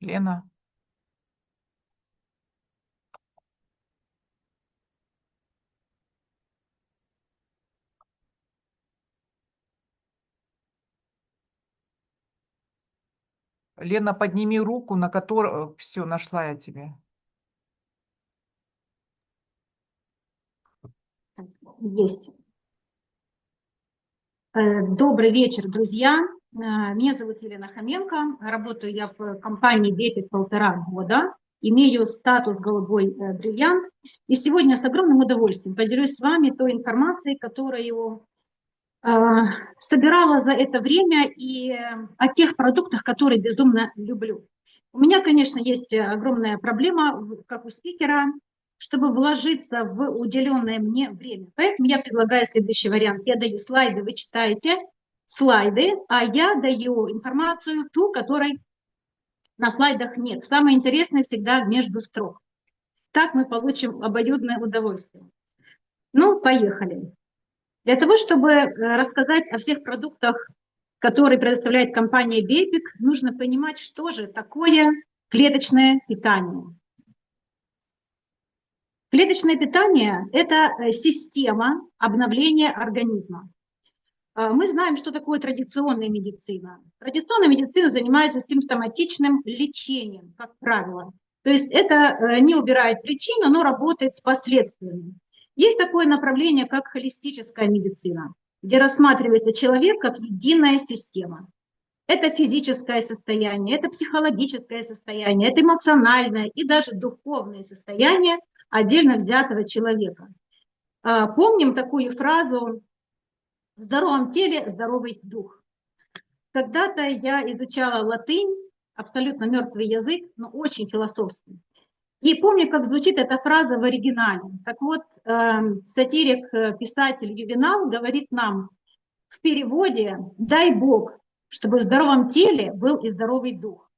Лена, Лена, подними руку, на которую... Все, нашла я тебя. Есть. Добрый вечер, друзья. Меня зовут Елена Хоменко. Работаю я в компании «Бепик» 1,5 года. Имею статус «Голубой бриллиант». И сегодня с огромным удовольствием поделюсь с вами той информацией, которую собирала за это время, и о тех продуктах, которые безумно люблю. У меня, конечно, есть огромная проблема, как у спикера, чтобы вложиться в уделенное мне время. Поэтому я предлагаю следующий вариант. Я даю слайды, вы читаете слайды, а я даю информацию, ту, которой на слайдах нет. Самое интересное всегда между строк. Так мы получим обоюдное удовольствие. Ну, поехали. Для того, чтобы рассказать о всех продуктах, которые предоставляет компания Бепик, нужно понимать, что же такое клеточное питание. Клеточное питание – это система обновления организма. Мы знаем, что такое традиционная медицина. Традиционная медицина занимается симптоматичным лечением, как правило. То есть это не убирает причину, но работает с последствиями. Есть такое направление, как холистическая медицина, где рассматривается человек как единая система. Это физическое состояние, это психологическое состояние, это эмоциональное и даже духовное состояние отдельно взятого человека. Помним такую фразу «в здоровом теле здоровый дух». Когда-то я изучала латынь, абсолютно мертвый язык, но очень философский. И помню, как звучит эта фраза в оригинале. Так вот, сатирик, писатель Ювенал говорит нам в переводе «дай Бог, чтобы в здоровом теле был и здоровый дух».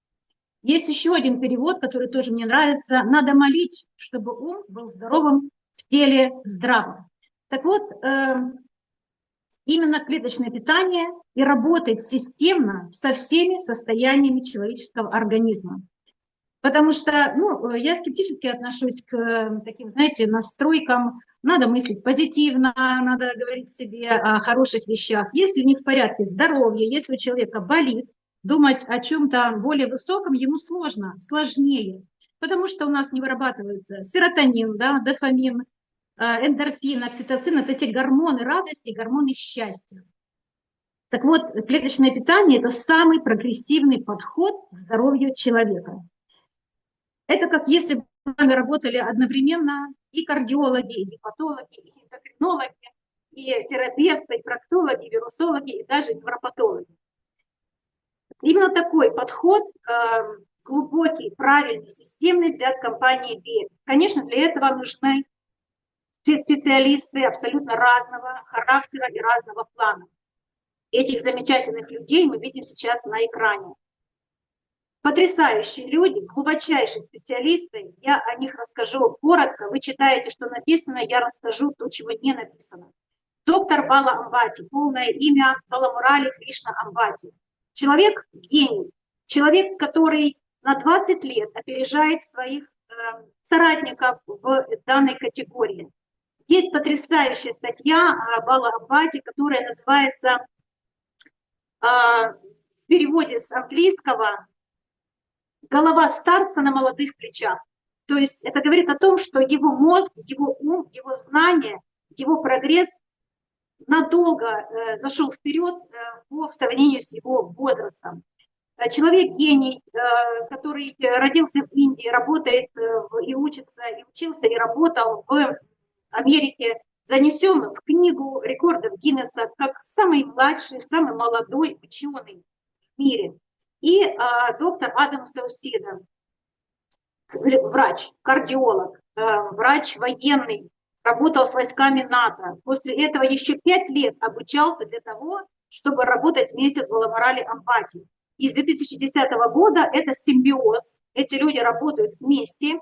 Есть еще один перевод, который тоже мне нравится. Надо молить, чтобы ум был здоровым, в теле здравым. Так вот, именно клеточное питание и работает системно со всеми состояниями человеческого организма. Потому что я скептически отношусь к таким, знаете, настройкам. Надо мыслить позитивно, надо говорить себе о хороших вещах. Если не в порядке здоровья, если у человека болит, думать о чем-то более высоком ему сложнее. Потому что у нас не вырабатывается серотонин, да, дофамин, эндорфин, окситоцин – это эти гормоны радости, гормоны счастья. Так вот, клеточное питание – это самый прогрессивный подход к здоровью человека. Это как если бы с вами работали одновременно и кардиологи, и гепатологи, и эндокринологи, и терапевты, и проктологи, и вирусологи, и даже невропатологи. Именно такой подход, глубокий, правильный, системный, взят компанией БИЭ. Конечно, для этого нужны специалисты абсолютно разного характера и разного плана. Этих замечательных людей мы видим сейчас на экране. Потрясающие люди, глубочайшие специалисты. Я о них расскажу коротко. Вы читаете, что написано, я расскажу то, чего не написано. Доктор Бала Амбати, полное имя Баламурали Кришна Амбати. Человек гений, человек, который на 20 лет опережает своих соратников в данной категории. Есть потрясающая статья Бала Амбати, которая называется в переводе с английского «Голова старца на молодых плечах». То есть это говорит о том, что его мозг, его ум, его знания, его прогресс надолго зашел вперед по сравнению с его возрастом. Человек гений, который родился в Индии, работает и учится, и учился, и работал в Америке, занесен в книгу рекордов Гиннесса как самый младший, самый молодой ученый в мире. И доктор Адам Сауседа, врач, кардиолог, врач военный, работал с войсками НАТО. После этого еще 5 лет обучался для того, чтобы работать вместе с Баламурали Амбати. И с 2010 года это симбиоз. Эти люди работают вместе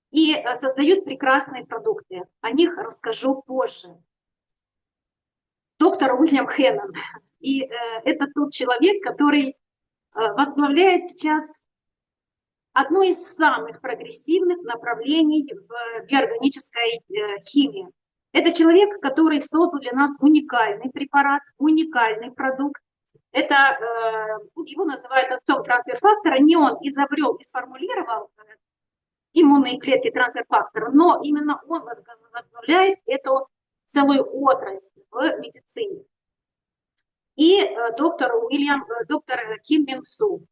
и создают прекрасные продукты. О них расскажу позже. Доктор Уильям Хеннон. И это тот человек, который возглавляет сейчас одно из самых прогрессивных направлений в биоорганической химии. Это человек, который создал для нас уникальный препарат, уникальный продукт. Это его называют отцом трансфер-фактора. Не он изобрел и сформулировал иммунные клетки трансфер-фактора, но именно он возглавляет эту целую отрасль в медицине. И доктор Ким Мин Су.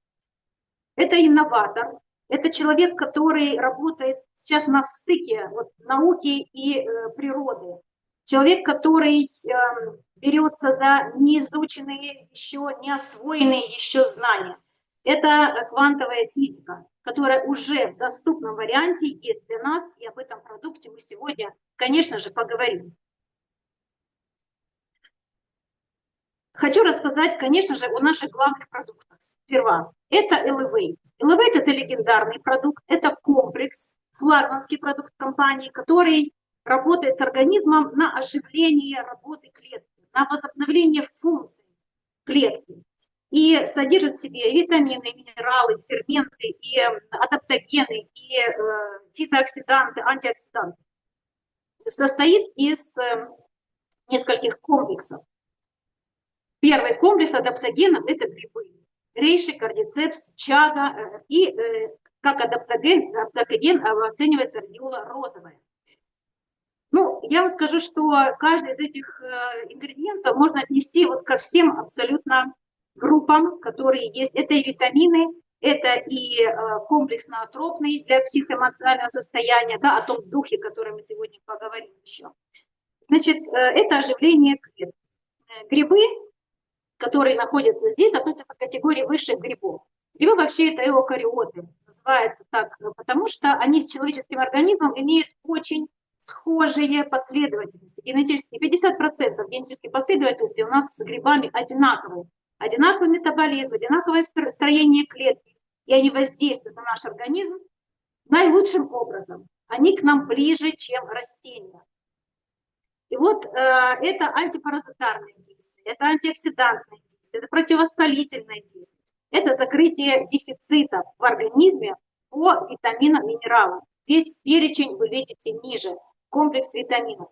Это инноватор, это человек, который работает сейчас на стыке вот, науки и природы. Человек, который берется за неизученные еще, не освоенные еще знания. Это квантовая физика, которая уже в доступном варианте есть для нас, и об этом продукте мы сегодня, конечно же, поговорим. Хочу рассказать, конечно же, о наших главных продуктах. Сперва, это Elevate. Elevate – это легендарный продукт, это комплекс, флагманский продукт компании, который работает с организмом на оживление работы клетки, на возобновление функций клетки. И содержит в себе витамины, минералы, ферменты, и адаптогены, и фитооксиданты, антиоксиданты. Состоит из нескольких комплексов. Первый комплекс адаптогенов – это грибы. Рейши, кардицепс, чага. И как адаптоген оценивается радиола розовая. Ну, я вам скажу, что каждый из этих ингредиентов можно отнести вот ко всем абсолютно группам, которые есть. Это и витамины, это и комплекс ноотропный для психоэмоционального состояния, да, о том духе, о котором мы сегодня поговорим еще. Значит, это оживление клетки. Грибы, которые находятся здесь, относятся к категории высших грибов. Грибы вообще это эукариоты, называются так, потому что они с человеческим организмом имеют очень схожие последовательности. Генетические 50% генетических последовательностей у нас с грибами одинаковые. Одинаковый метаболизм, одинаковое строение клетки, и они воздействуют на наш организм наилучшим образом. Они к нам ближе, чем растения. И вот это антипаразитарное действие, это антиоксидантное действие, это противовоспалительное действие, это закрытие дефицита в организме по витаминам, минералам. Здесь перечень вы видите ниже, комплекс витаминов.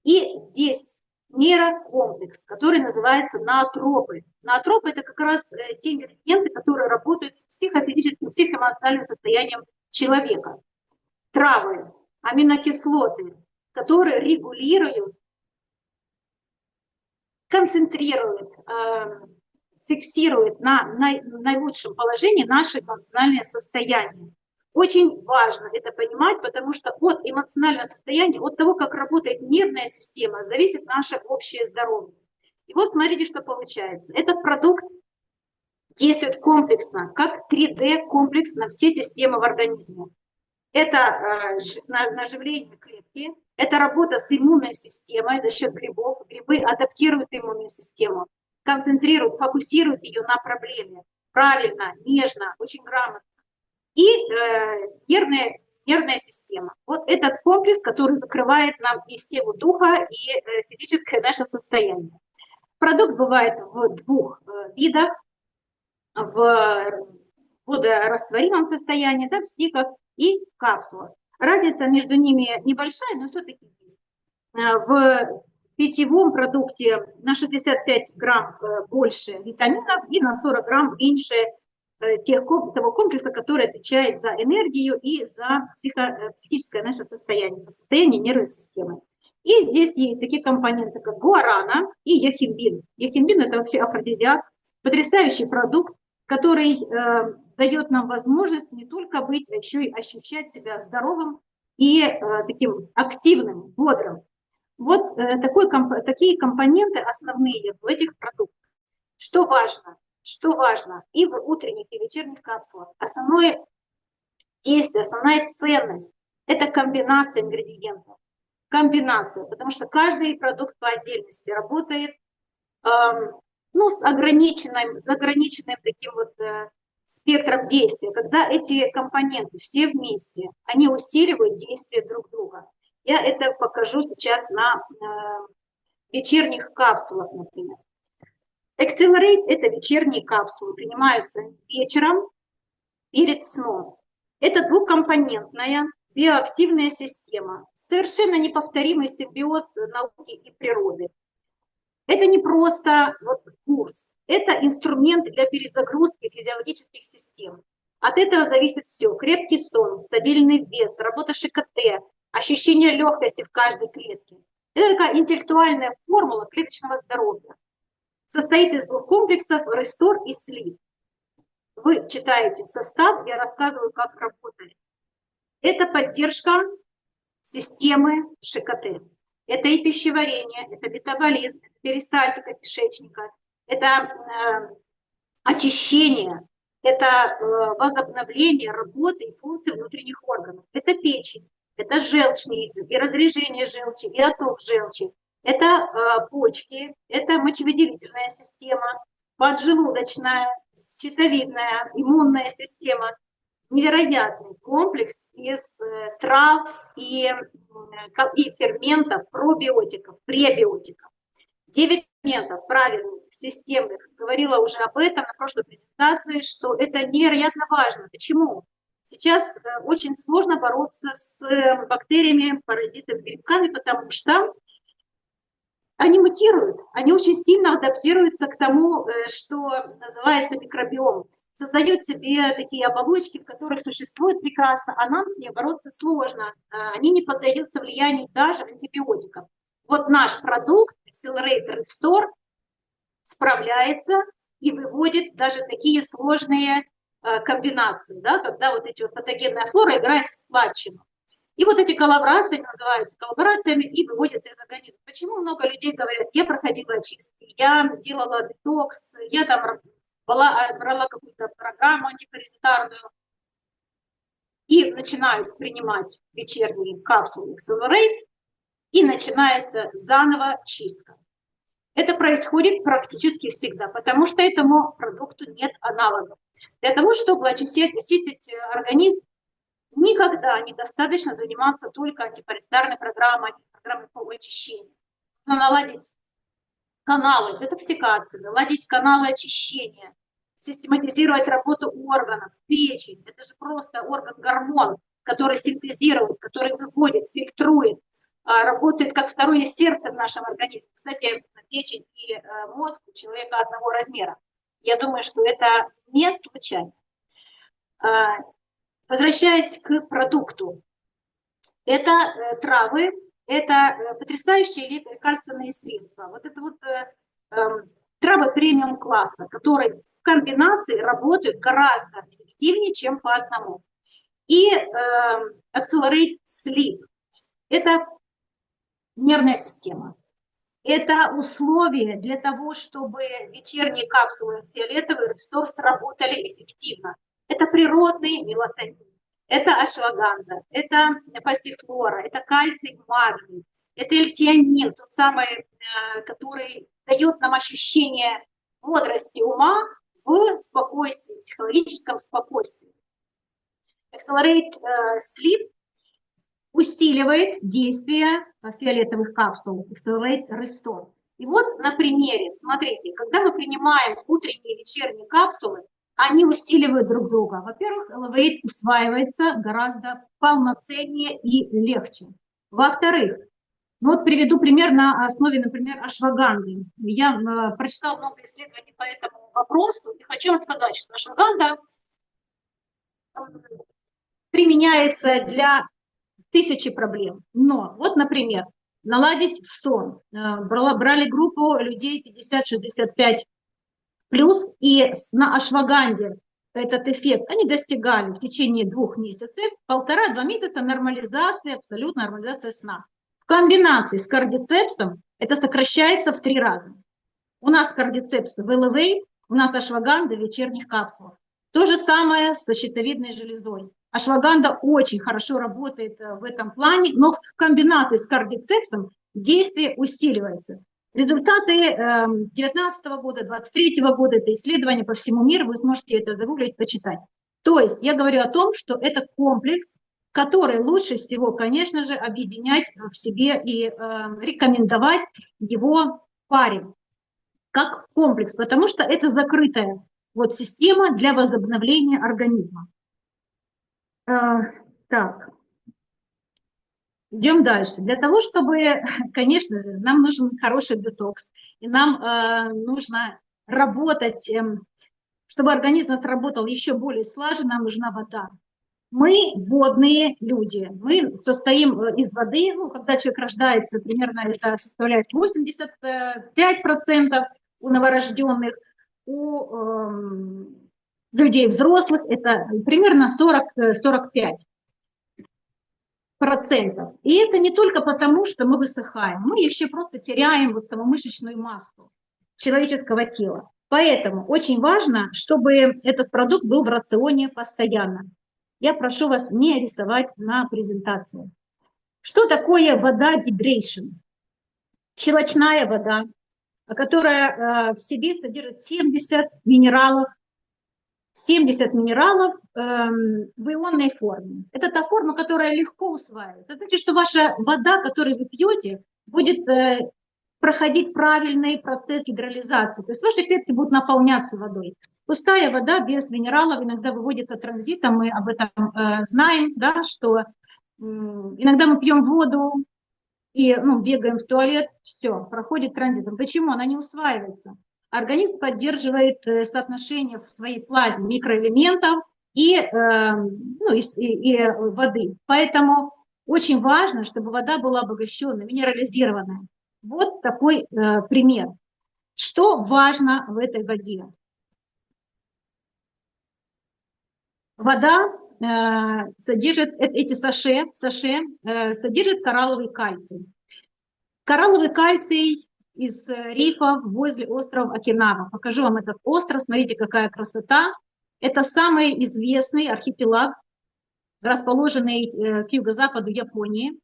И здесь нейрокомплекс, который называется ноотропы. Ноотропы – это как раз те ингредиенты, которые работают с психофизическим, психоэмоциональным состоянием человека. Травы, аминокислоты, которые регулируют, концентрируют, фиксируют на наилучшем положении наше эмоциональное состояние. Очень важно это понимать, потому что от эмоционального состояния, от того, как работает нервная система, зависит наше общее здоровье. И вот смотрите, что получается. Этот продукт действует комплексно, как 3D-комплекс на все системы в организме. Это наживление клетки, это работа с иммунной системой за счет грибов. Грибы адаптируют иммунную систему, концентрируют, фокусируют ее на проблеме. Правильно, нежно, очень грамотно. И нервная система. Вот этот комплекс, который закрывает нам и силу духа, и физическое наше состояние. Продукт бывает в двух видах. В водорастворимом состоянии, да, в стиках и в капсулах. Разница между ними небольшая, но все-таки есть. В питьевом продукте на 65 грамм больше витаминов и на 40 грамм меньше того комплекса, который отвечает за энергию и за психическое наше состояние, состояние нервной системы. И здесь есть такие компоненты, как гуарана и яхимбин. Яхимбин – это вообще афродизиак, потрясающий продукт, который дает нам возможность не только быть, а еще и ощущать себя здоровым и таким активным, бодрым. Вот такие компоненты основные в этих продуктах. Что важно? Что важно и в утренних, и вечерних капсулах? Основное действие, основная ценность – это комбинация ингредиентов. Комбинация, потому что каждый продукт по отдельности работает с ограниченным таким вот спектром действия, когда эти компоненты все вместе, они усиливают действие друг друга. Я это покажу сейчас на вечерних капсулах, например. Accelerate – это вечерние капсулы, принимаются вечером перед сном. Это двухкомпонентная биоактивная система, совершенно неповторимый симбиоз науки и природы. Это не просто вот курс, это инструмент для перезагрузки физиологических систем. От этого зависит все. Крепкий сон, стабильный вес, работа ШКТ, ощущение легкости в каждой клетке. Это такая интеллектуальная формула клеточного здоровья. Состоит из двух комплексов Restore и Sleep. Вы читаете состав, я рассказываю, как работает. Это поддержка системы ШКТ. Это и пищеварение, это метаболизм, это перистальтика кишечника, это очищение, это возобновление работы и функций внутренних органов. Это печень, это желчный, и разрежение желчи, и отток желчи. Это почки, это мочевыделительная система, поджелудочная, щитовидная, иммунная система. Невероятный комплекс из трав и ферментов, пробиотиков, пребиотиков. 9 ферментов правильных, системных. Говорила уже об этом на прошлой презентации, что это невероятно важно. Почему? Сейчас очень сложно бороться с бактериями, паразитами, грибками, потому что они мутируют, они очень сильно адаптируются к тому, что называется микробиом. Создают себе такие оболочки, в которых существует прекрасно, а нам с ней бороться сложно. Они не поддаются влиянию даже антибиотиков. Вот наш продукт Accelerate Restore справляется и выводит даже такие сложные комбинации, да, когда вот эти вот патогенная флора играет в складчину. И вот эти коллаборации называются коллаборациями и выводятся из организма. Почему много людей говорят, я проходила очистки, я делала детокс, я там брала какую-то программу антипаразитарную и начинают принимать вечерние капсулы Accelerate, и начинается заново чистка. Это происходит практически всегда, потому что этому продукту нет аналогов. Для того, чтобы очистить организм, никогда недостаточно заниматься только антипаразитарной программой по очищению. Нужно наладить каналы детоксикации, наладить каналы очищения, систематизировать работу органов, печень. Это же просто орган-гормон, который синтезирует, который выводит, фильтрует, работает как второе сердце в нашем организме. Кстати, печень и мозг у человека одного размера. Я думаю, что это не случайно. Возвращаясь к продукту, это травы, это потрясающие лекарственные средства. Вот это вот травы премиум класса, которые в комбинации работают гораздо эффективнее, чем по одному. И Accelerate Sleep – это нервная система. Это условие для того, чтобы вечерние капсулы фиолетовый Restore сработали эффективно. Это природный мелатонин, это ашваганда, это пассифлора, это кальций, магний, это эльтианин, тот самый, который дает нам ощущение бодрости ума в спокойствии, психологическом спокойствии. Accelerate Sleep усиливает действие фиолетовых капсул, Accelerate Restore. И вот на примере, смотрите, когда мы принимаем утренние и вечерние капсулы, они усиливают друг друга. Во-первых, Elevate усваивается гораздо полноценнее и легче. Во-вторых, ну вот приведу пример на основе, например, ашваганды. Я прочитала много исследований по этому вопросу и хочу вам сказать, что ашваганда применяется для тысячи проблем. Но вот, например, наладить сон. Брали группу людей 50-65 плюс, и на ашваганде этот эффект они достигали в течение 2 месяцев, 1,5-2 месяца нормализации, абсолютно нормализация сна. В комбинации с кардицепсом это сокращается в 3 раза. У нас кардицепс в Elevate, у нас ашваганда в вечерних капсулах. То же самое со щитовидной железой. Ашваганда очень хорошо работает в этом плане, но в комбинации с кардицепсом действие усиливается. Результаты 2019 года, 2023 года, это исследования по всему миру, вы сможете это загуглить, почитать. То есть я говорю о том, что это комплекс, который лучше всего, конечно же, объединять в себе и рекомендовать его паре как комплекс, потому что это закрытая вот система для возобновления организма. Так, идем дальше. Для того, чтобы, конечно же, нам нужен хороший детокс, и нам нужно работать, чтобы организм сработал еще более слаженно, нам нужна вода. Мы водные люди, мы состоим из воды, ну, когда человек рождается, примерно это составляет 85% у новорожденных, у людей взрослых это примерно 40-45%. И это не только потому, что мы высыхаем, мы еще просто теряем вот саму мышечную массу человеческого тела. Поэтому очень важно, чтобы этот продукт был в рационе постоянно. Я прошу вас не рисовать на презентации. Что такое вода hydration? Щелочная вода, которая в себе содержит 70 минералов, 70 минералов в ионной форме. Это та форма, которая легко усваивается. Это значит, что ваша вода, которую вы пьете, будет проходить правильный процесс гидролизации. То есть ваши клетки будут наполняться водой. Пустая вода без минералов иногда выводится транзитом, мы об этом знаем, да, что иногда мы пьем воду и бегаем в туалет, все, проходит транзитом. Почему? Она не усваивается. Организм поддерживает соотношение в своей плазме микроэлементов и воды. Поэтому очень важно, чтобы вода была обогащенная, минерализированная. Вот такой пример. Что важно в этой воде? Вода содержит, эти саше содержит коралловый кальций. Коралловый кальций из рифов возле острова Окинава. Покажу вам этот остров, смотрите, какая красота. Это самый известный архипелаг, расположенный к юго-западу Японии.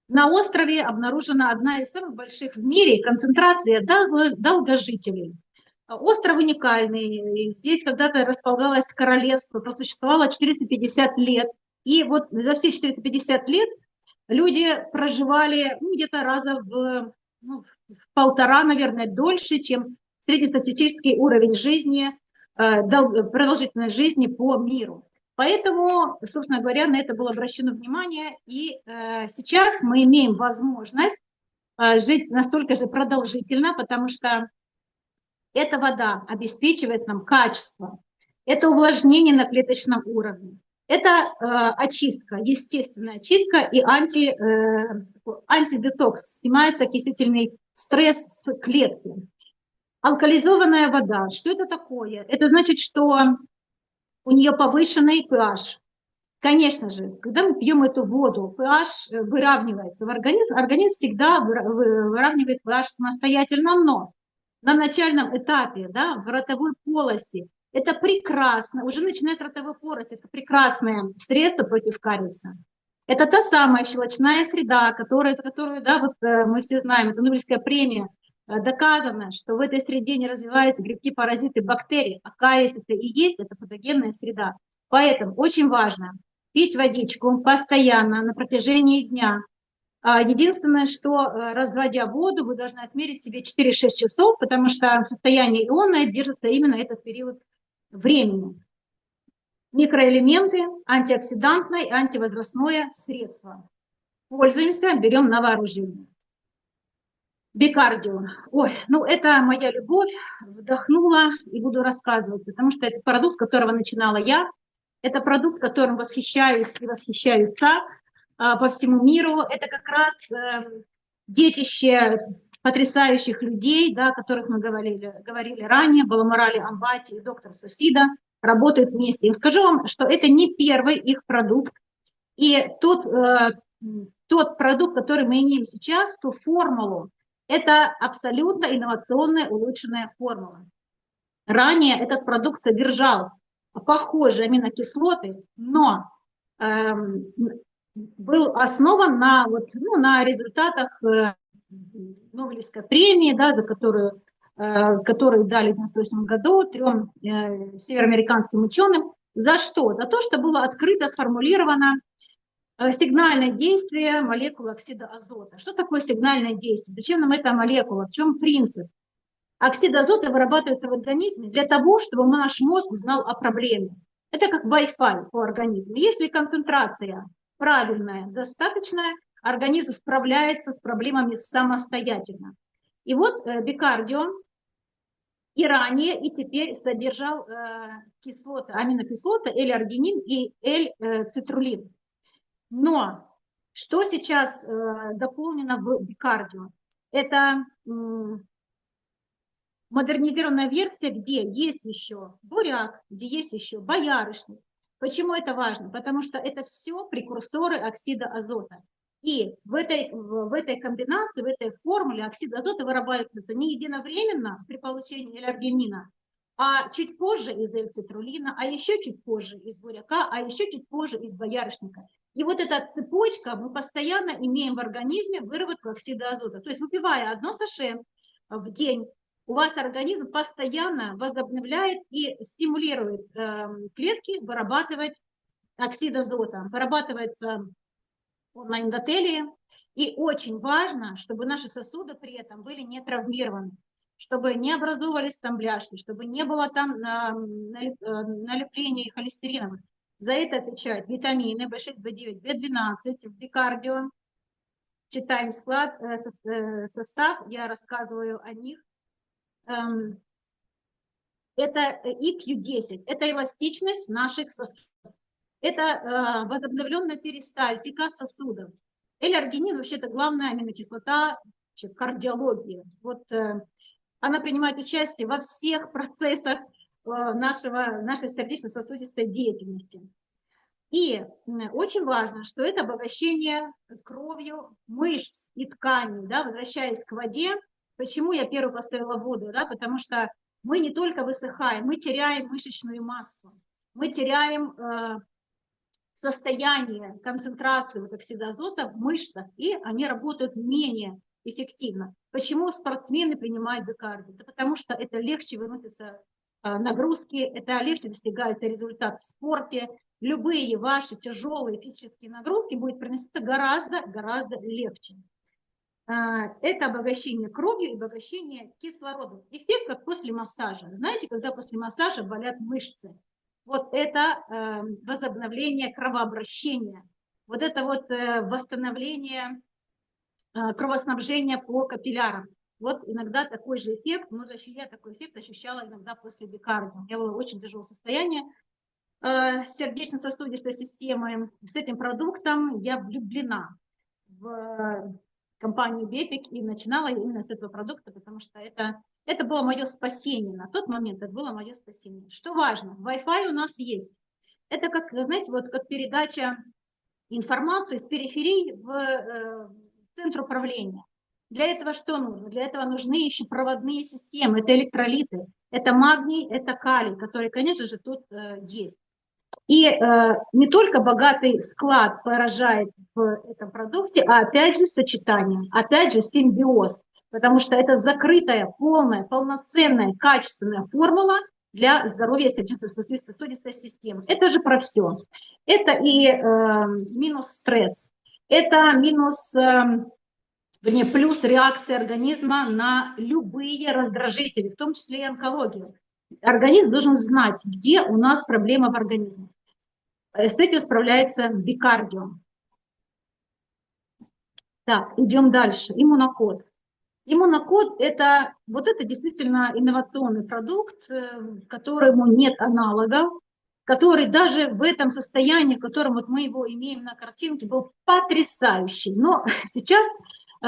На острове обнаружена одна из самых больших в мире концентрация долгожителей. Остров уникальный. Здесь когда-то располагалось королевство, просуществовало 450 лет. И вот за все 450 лет люди проживали где-то раза в полтора, наверное, дольше, чем среднестатистический уровень жизни, продолжительность жизни по миру. Поэтому, собственно говоря, на это было обращено внимание. И сейчас мы имеем возможность жить настолько же продолжительно, потому что эта вода обеспечивает нам качество, это увлажнение на клеточном уровне, это очистка, естественная очистка и антидетокс, снимается окислительный стресс с клетки. Алкализованная вода, что это такое? Это значит, что у нее повышенный pH. Конечно же, когда мы пьем эту воду, pH выравнивается в организм, организм всегда выравнивает pH самостоятельно, но на начальном этапе, да, в ротовой полости, это прекрасно, уже начиная с ротовой полости, это прекрасное средство против кариеса. Это та самая щелочная среда, за которую, да, вот мы все знаем, это Нобелевская премия, доказано, что в этой среде не развиваются грибки, паразиты, бактерии, а кариес это и есть, это патогенная среда. Поэтому очень важно пить водичку постоянно на протяжении дня. Единственное, что разводя воду, вы должны отмерить себе 4-6 часов, потому что состояние ионное держится именно этот период времени. Микроэлементы, антиоксидантное и антивозрастное средство. Пользуемся, берем на вооружение. Бикардио. Ой, это моя любовь, вдохнула и буду рассказывать, потому что это продукт, с которого начинала я. Это продукт, которым восхищаюсь и восхищаются по всему миру. Это как раз детище потрясающих людей, да, о которых мы говорили ранее, Баламурали Амбати и доктор Сосида работают вместе. И скажу вам, что это не первый их продукт. И тот продукт, который мы имеем сейчас, ту формулу, это абсолютно инновационная улучшенная формула. Ранее этот продукт содержал похожие аминокислоты, но был основан на результатах Нобелевской премии, да, которую дали в 1998 году 3 североамериканским ученым. За что? За то, что было открыто, сформулировано сигнальное действие молекулы оксида азота. Что такое сигнальное действие? Зачем нам эта молекула? В чем принцип? Оксид азота вырабатывается в организме для того, чтобы наш мозг знал о проблеме. Это как Wi-Fi по организму. Если концентрация правильная, достаточная, организм справляется с проблемами самостоятельно. И вот бикардио и ранее, и теперь содержал кислоты, аминокислоты L-аргинин и L-цитрулин. Но что сейчас дополнено в бикардио? Это модернизированная версия, где есть еще буряк, где есть еще боярышник. Почему это важно? Потому что это все прекурсоры оксида азота. И в этой комбинации, в этой формуле оксид азота вырабатывается не единовременно при получении элергенина, а чуть позже из эльцитрулина, а еще чуть позже из буряка, а еще чуть позже из боярышника. И вот эта цепочка, мы постоянно имеем в организме выработку оксида азота. То есть выпивая одно саше в день, у вас организм постоянно возобновляет и стимулирует клетки вырабатывать оксид азота. Вырабатывается он на эндотелии. И очень важно, чтобы наши сосуды при этом были не травмированы, чтобы не образовывались там бляшки, чтобы не было там налепления холестериновых. За это отвечают витамины В6, В9, В12 в бикардио. Читаем состав, я рассказываю о них. Это IQ10, это эластичность наших сосудов, это возобновленная перистальтика сосудов. L-аргинин вообще-то главная аминокислота кардиологии. Вот она принимает участие во всех процессах нашей сердечно-сосудистой деятельности. И очень важно, что это обогащение кровью мышц и тканей, да, возвращаясь к воде. Почему я первую поставила воду? Да, потому что мы не только высыхаем, мы теряем мышечную массу, мы теряем состояние, концентрацию оксида азота в мышцах, и они работают менее эффективно. Почему спортсмены принимают бикардио? Да потому что это легче выносятся нагрузки, это легче достигается результат в спорте. Любые ваши тяжелые физические нагрузки будут приноситься гораздо легче. Это обогащение кровью и обогащение кислородом. Эффект как после массажа. Знаете, когда после массажа болят мышцы? Вот это возобновление кровообращения. Вот это вот восстановление кровоснабжения по капиллярам. Вот иногда такой же эффект, я такой эффект ощущала иногда после бикардио. У меня было очень тяжелое состояние сердечно-сосудистой системы. С этим продуктом я влюблена в компанию Бепик и начинала именно с этого продукта, потому что это было мое спасение. На тот момент это было мое спасение. Что важно, Wi-Fi у нас есть. Это как, знаете, вот как передача информации с периферии в центр управления. Для этого что нужно? Для этого нужны еще проводные системы. Это электролиты, это магний, это калий, который, конечно же, тут есть. И не только богатый склад поражает в этом продукте, а опять же сочетание, опять же симбиоз, потому что это закрытая, полная, полноценная, качественная формула для здоровья сердечно-сосудистой системы. Это же про все. Это и минус стресс, это минус, плюс реакция организма на любые раздражители, в том числе и онкологию. Организм должен знать, где у нас проблема в организме. С этим справляется бикардио. Так, идем дальше. Иммунокод. Иммунокод это действительно инновационный продукт, которому нет аналогов, который даже в этом состоянии, в котором вот мы его имеем на картинке, был потрясающий. Но сейчас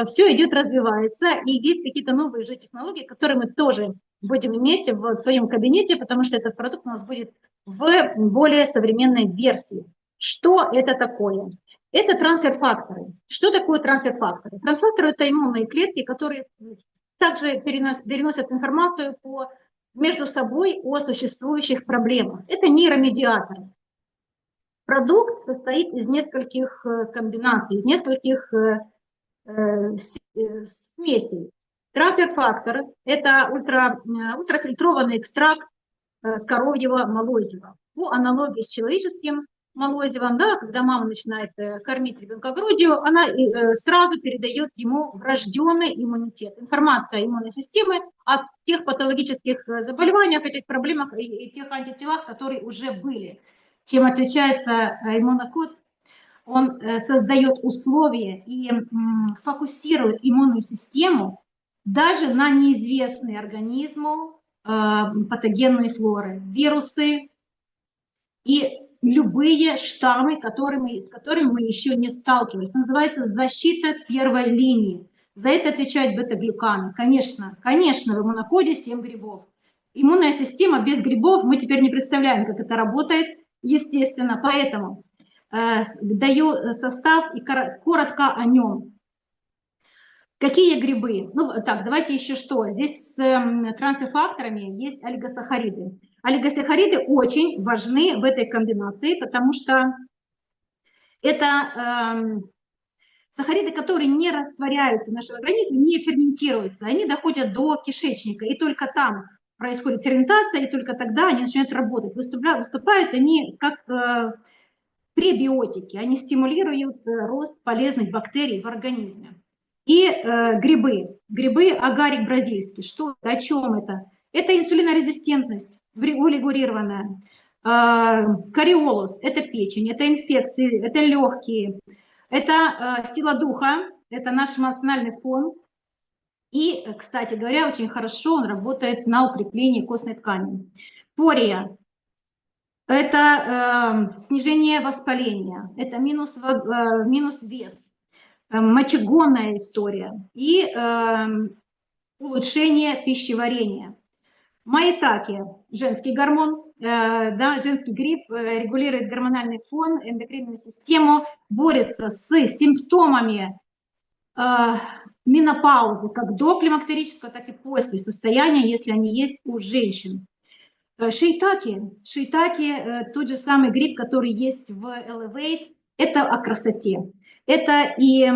все идет, развивается, и есть какие-то новые же технологии, которые мы тоже будем иметь в своем кабинете, потому что этот продукт у нас будет в более современной версии. Что это такое? Это трансфер-факторы. Что такое трансфер-факторы? Трансфер-факторы – это иммунные клетки, которые также переносят информацию между собой о существующих проблемах. Это нейромедиаторы. Продукт состоит из нескольких комбинаций, из нескольких смесей. Трансфер-фактор – это ультрафильтрованный экстракт коровьего молозива. По аналогии с человеческим, молозивом, да, когда мама начинает кормить ребенка грудью, она сразу передает ему врожденный иммунитет. Информация иммунной системы о тех патологических заболеваниях, этих проблемах и тех антителах, которые уже были. Чем отличается иммунокод? Он создает условия и фокусирует иммунную систему даже на неизвестные организму патогенные флоры, вирусы и любые штаммы, с которыми мы еще не сталкивались. Это называется защита первой линии. За это отвечают бета-глюканы. Конечно, конечно, в иммунокоде 7 грибов. Иммунная система без грибов, мы теперь не представляем, как это работает, естественно. Поэтому даю состав и коротко о нем. Какие грибы? Ну, так, давайте еще что. Здесь с трансфакторами есть олигосахариды. Олигосахариды очень важны в этой комбинации, потому что это сахариды, которые не растворяются в нашем организме, не ферментируются. Они доходят до кишечника, и только там происходит ферментация, и только тогда они начинают работать. Выступают они как пребиотики, они стимулируют рост полезных бактерий в организме. И грибы агарик бразильский, что, о чем это? Это инсулинорезистентность урегулированная, кариолус, это печень, это инфекции, это легкие, это сила духа, это наш эмоциональный фон. И, кстати говоря, очень хорошо он работает на укрепление костной ткани. Пория – это снижение воспаления, это минус вес, мочегонная история и улучшение пищеварения. Маитаке – женский гормон, да, женский гриб регулирует гормональный фон, эндокринную систему, борется с симптомами менопаузы, как до климактерического, так и после состояния, если они есть у женщин. Шиитаке, тот же самый гриб, который есть в Elevate, это о красоте. Это и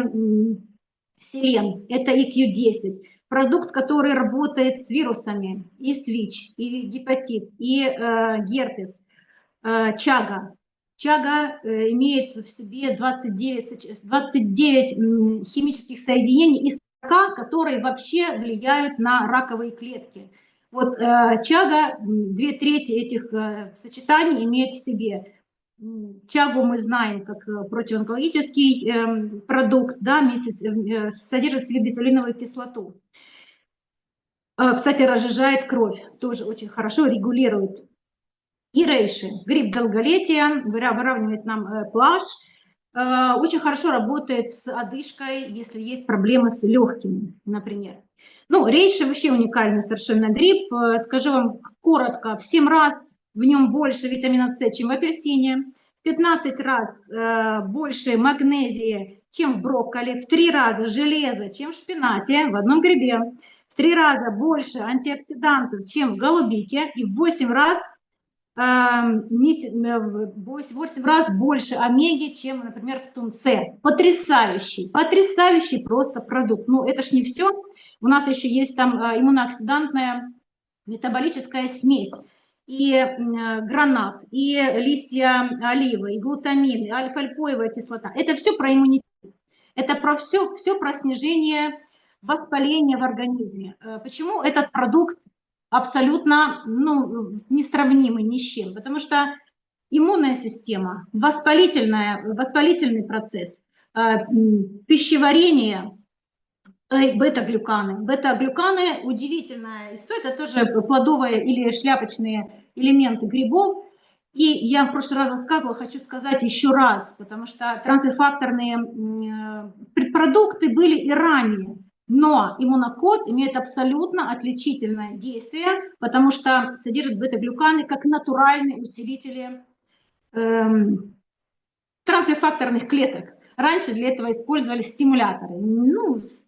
селен, это и Q10. Продукт, который работает с вирусами, и с ВИЧ, и гепатит, и герпес, чага. Чага имеет в себе 29 химических соединений из 40, которые вообще влияют на раковые клетки. Вот чага, 2/3 этих сочетаний имеет в себе. Чагу мы знаем как противоонкологический продукт, да, содержит в себе бетулиновую кислоту. Кстати, разжижает кровь, тоже очень хорошо регулирует. И рейши, гриб долголетия, выравнивает нам pH, очень хорошо работает с одышкой, если есть проблемы с легкими, например. Ну, рейши вообще уникальный совершенно гриб. Скажу вам коротко, в 7 раз в нем больше витамина С, чем в апельсине, в 15 раз больше магнезии, чем в брокколи, в 3 раза железа, чем в шпинате, в одном грибе, в 3 раза больше антиоксидантов, чем в голубике, и в 8 раз 8 раз больше омеги, чем, например, в тунце. Потрясающий, потрясающий просто продукт. Ну, это ж не все. У нас еще есть там иммунооксидантная метаболическая смесь. И гранат, и листья оливы, и глутамин, и альфа-липоевая кислота. Это все про иммунитет. Это про все про снижение воспаления в организме. Почему этот продукт абсолютно несравнимый ни с чем? Потому что иммунная система, воспалительный процесс, пищеварение, бета-глюканы. Бета-глюканы – удивительная история, это тоже плодовые или шляпочные элементы грибов. И я в прошлый раз рассказывала, хочу сказать еще раз, потому что трансфакторные продукты были и ранее. Но иммунокод имеет абсолютно отличительное действие, потому что содержит бета-глюканы как натуральные усилители трансфакторных клеток. Раньше для этого использовали стимуляторы,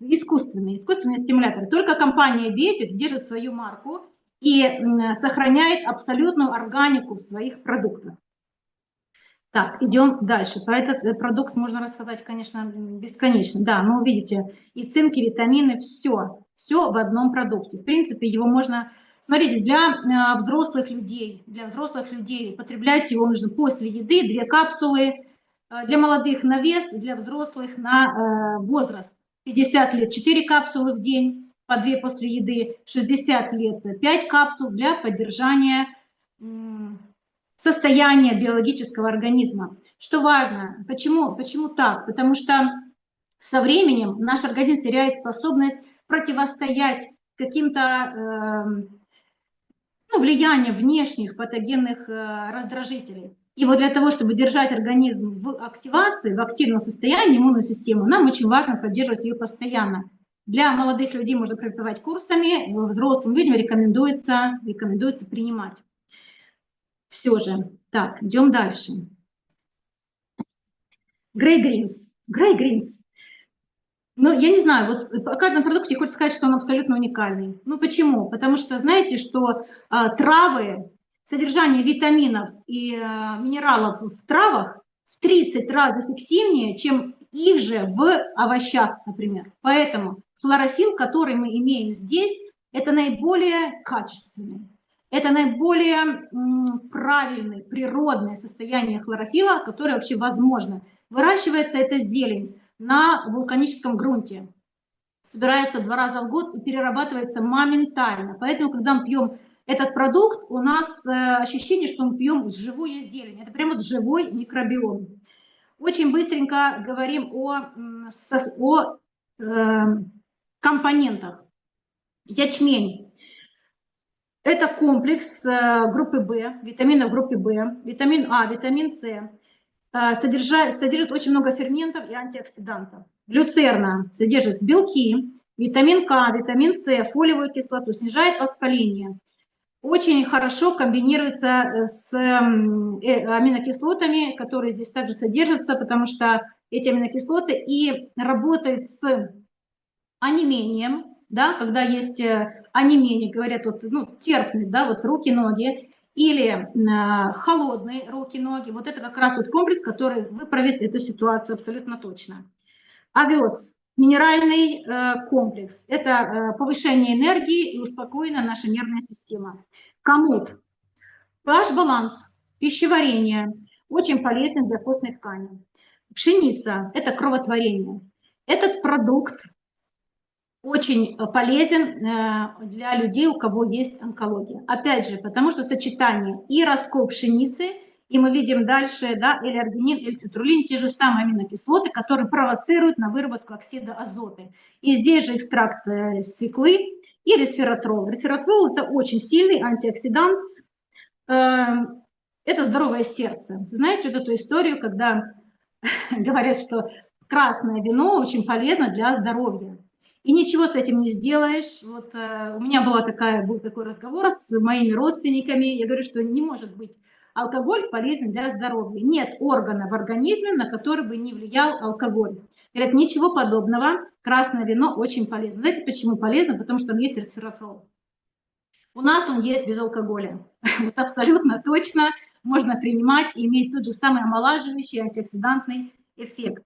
искусственные стимуляторы. Только компания Bepik держит свою марку и сохраняет абсолютную органику в своих продуктах. Так, идем дальше. Про этот продукт можно рассказать, конечно, бесконечно. Да, но видите, и цинк, и витамины, все в одном продукте. В принципе, его можно Смотрите, для взрослых людей употреблять его нужно после еды 2 капсулы, для молодых на вес, для взрослых на возраст. 50 лет 4 капсулы в день, по 2 после еды, 60 лет 5 капсул для поддержания состояния биологического организма. Что важно, почему так? Потому что со временем наш организм теряет способность противостоять каким-то влиянием внешних патогенных раздражителей. И вот для того, чтобы держать организм в активации, в активном состоянии, иммунную систему, нам очень важно поддерживать ее постоянно. Для молодых людей можно преподавать курсами, взрослым людям рекомендуется принимать. Все же. Так, идем дальше. Grey Greens. Ну, я не знаю, вот по каждому продукте хочется сказать, что он абсолютно уникальный. Ну, почему? Потому что знаете, что травы, содержание витаминов и минералов в травах в 30 раз эффективнее, чем их же в овощах, например. Поэтому хлорофилл, который мы имеем здесь, это наиболее качественный. Это наиболее правильное, природное состояние хлорофилла, которое вообще возможно. Выращивается эта зелень на вулканическом грунте. Собирается 2 раза в год и перерабатывается моментально. Поэтому, когда мы пьем этот продукт, у нас ощущение, что мы пьем живую зелень. Это прямо живой микробиом. Очень быстренько говорим о компонентах. Ячмень. Это комплекс группы В, витаминов группы В, витамин А, витамин С. Содержит очень много ферментов и антиоксидантов. Люцерна содержит белки, витамин К, витамин С, фолиевую кислоту, снижает воспаление. Очень хорошо комбинируется с аминокислотами, которые здесь также содержатся, потому что эти аминокислоты и работают с онемением, да, когда есть онемение, говорят, вот, терпный, да, вот руки-ноги, или холодные руки-ноги. Вот это как раз тот комплекс, который выправит эту ситуацию абсолютно точно. Овес, минеральный комплекс. Это повышение энергии и успокоена наша нервная система. Комод, pH-баланс, пищеварение. Очень полезен для костной ткани. Пшеница – это кроветворение. Этот продукт очень полезен для людей, у кого есть онкология. Опять же, потому что сочетание и ростков пшеницы, и мы видим дальше, да, L-аргинин, L-цитрулин, те же самые аминокислоты, которые провоцируют на выработку оксида азота. И здесь же экстракт свеклы и ресвератрол. Ресвератрол – это очень сильный антиоксидант, это здоровое сердце. Знаете вот эту историю, когда говорят, что красное вино очень полезно для здоровья. И ничего с этим не сделаешь. Вот у меня был такой разговор с моими родственниками. Я говорю, что не может быть алкоголь полезен для здоровья. Нет органа в организме, на который бы не влиял алкоголь. Говорят, ничего подобного. Красное вино очень полезно. Знаете, почему полезно? Потому что там есть ресвератрол. У нас он есть без алкоголя. Вот абсолютно точно можно принимать и иметь тот же самый омолаживающий антиоксидантный эффект.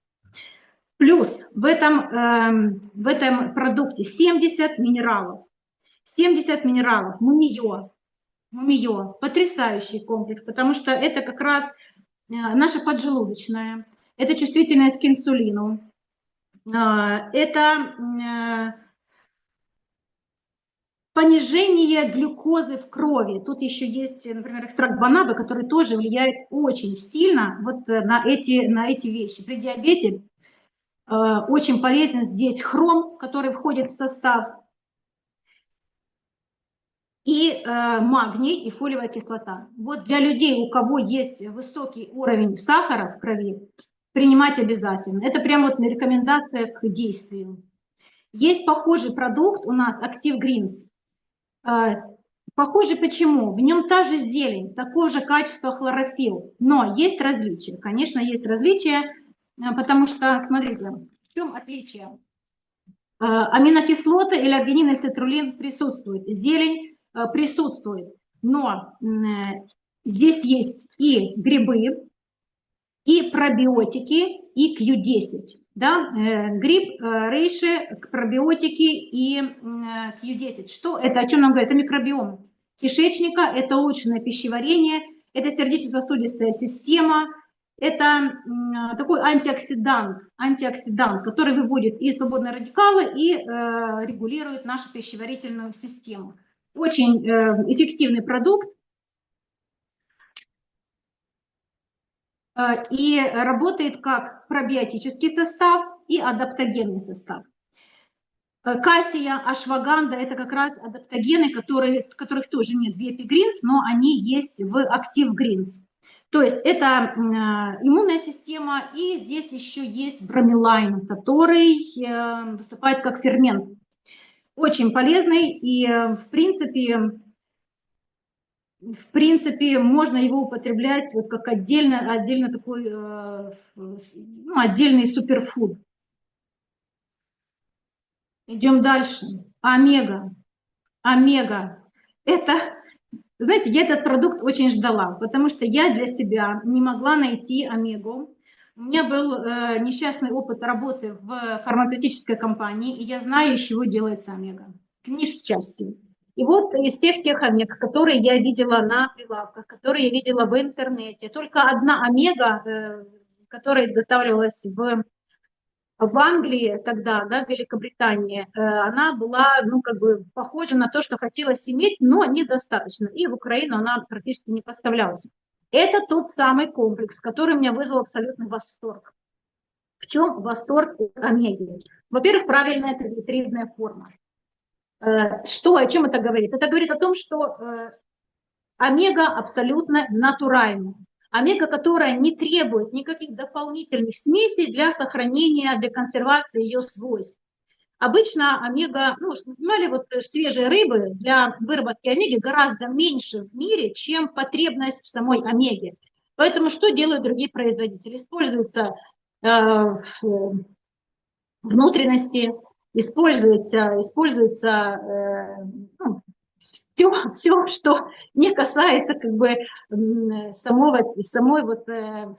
Плюс в этом продукте 70 минералов. 70 минералов. Мумиё. Потрясающий комплекс, потому что это как раз наша поджелудочная, это чувствительность к инсулину, это понижение глюкозы в крови. Тут еще есть, например, экстракт банаба, который тоже влияет очень сильно вот на эти вещи. При диабете очень полезен здесь хром, который входит в состав, и магний, и фолиевая кислота. Вот для людей, у кого есть высокий уровень сахара в крови, принимать обязательно. Это прямо вот рекомендация к действию. Есть похожий продукт у нас, Active Greens. Похожий почему? В нем та же зелень, такого же качества хлорофилл, но есть различия. Конечно, есть различия, потому что, смотрите, в чем отличие? Аминокислоты, L-аргинин, L-цитрулин присутствуют, зелень присутствует, но здесь есть и грибы, и пробиотики, и Q10. Да? Гриб, рейши, пробиотики и Q10. Что это? О чем нам говорит? Это микробиом. кишечника, это улучшенное пищеварение, это сердечно-сосудистая система, это такой антиоксидант, который выводит и свободные радикалы, и регулирует нашу пищеварительную систему. Очень эффективный продукт. И работает как пробиотический состав и адаптогенный состав. Кассия, ашваганда – это как раз адаптогены, которых тоже нет в Epi-Greens, но они есть в Active Greens. То есть это иммунная система, и здесь еще есть бромелайн, который выступает как фермент. Очень полезный, и в принципе можно его употреблять вот как отдельно такой, отдельный суперфуд. Идем дальше. Омега. Это, знаете, я этот продукт очень ждала, потому что я для себя не могла найти омегу. У меня был несчастный опыт работы в фармацевтической компании, и я знаю, из чего делается омега. Книжчасти. И вот из всех тех омег, которые я видела на прилавках, которые я видела в интернете, только одна омега, которая изготавливалась в Англии тогда, да, в Великобритании, она была, похожа на то, что хотелось иметь, но недостаточно. И в Украину она практически не поставлялась. Это тот самый комплекс, который меня вызвал абсолютный восторг. В чем восторг от омеги? Во-первых, правильная триглицеридная форма. О чем это говорит? Это говорит о том, что омега абсолютно натуральная. Омега, которая не требует никаких дополнительных смесей для сохранения, для консервации ее свойств. Обычно омега, свежие рыбы для выработки омеги гораздо меньше в мире, чем потребность в самой омеге. Поэтому что делают другие производители? Используются внутренности, используется все, что не касается самой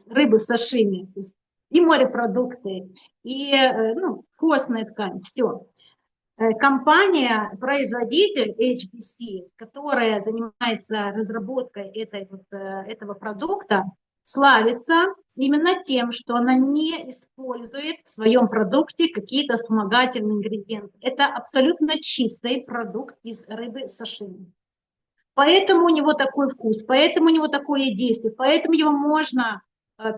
рыбы сашими, то есть и морепродукты, и костная ткань, все. Компания-производитель HBC, которая занимается разработкой этого продукта, славится именно тем, что она не использует в своем продукте какие-то вспомогательные ингредиенты. Это абсолютно чистый продукт из рыбы сашими. Поэтому у него такой вкус, поэтому у него такое действие, поэтому его можно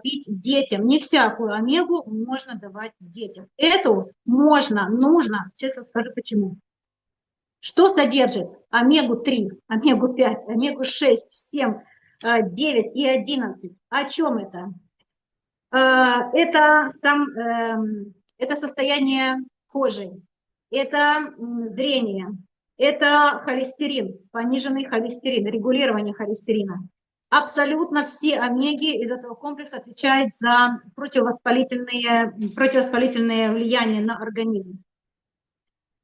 пить детям. Не всякую омегу можно давать детям. Эту можно, нужно. Сейчас расскажу почему. Что содержит омегу-3, омегу-5, омегу-6, 7, 9 и 11? О чем это? Это состояние кожи, это зрение, это холестерин, пониженный холестерин, регулирование холестерина. Абсолютно все омеги из этого комплекса отвечают за противовоспалительное влияние на организм.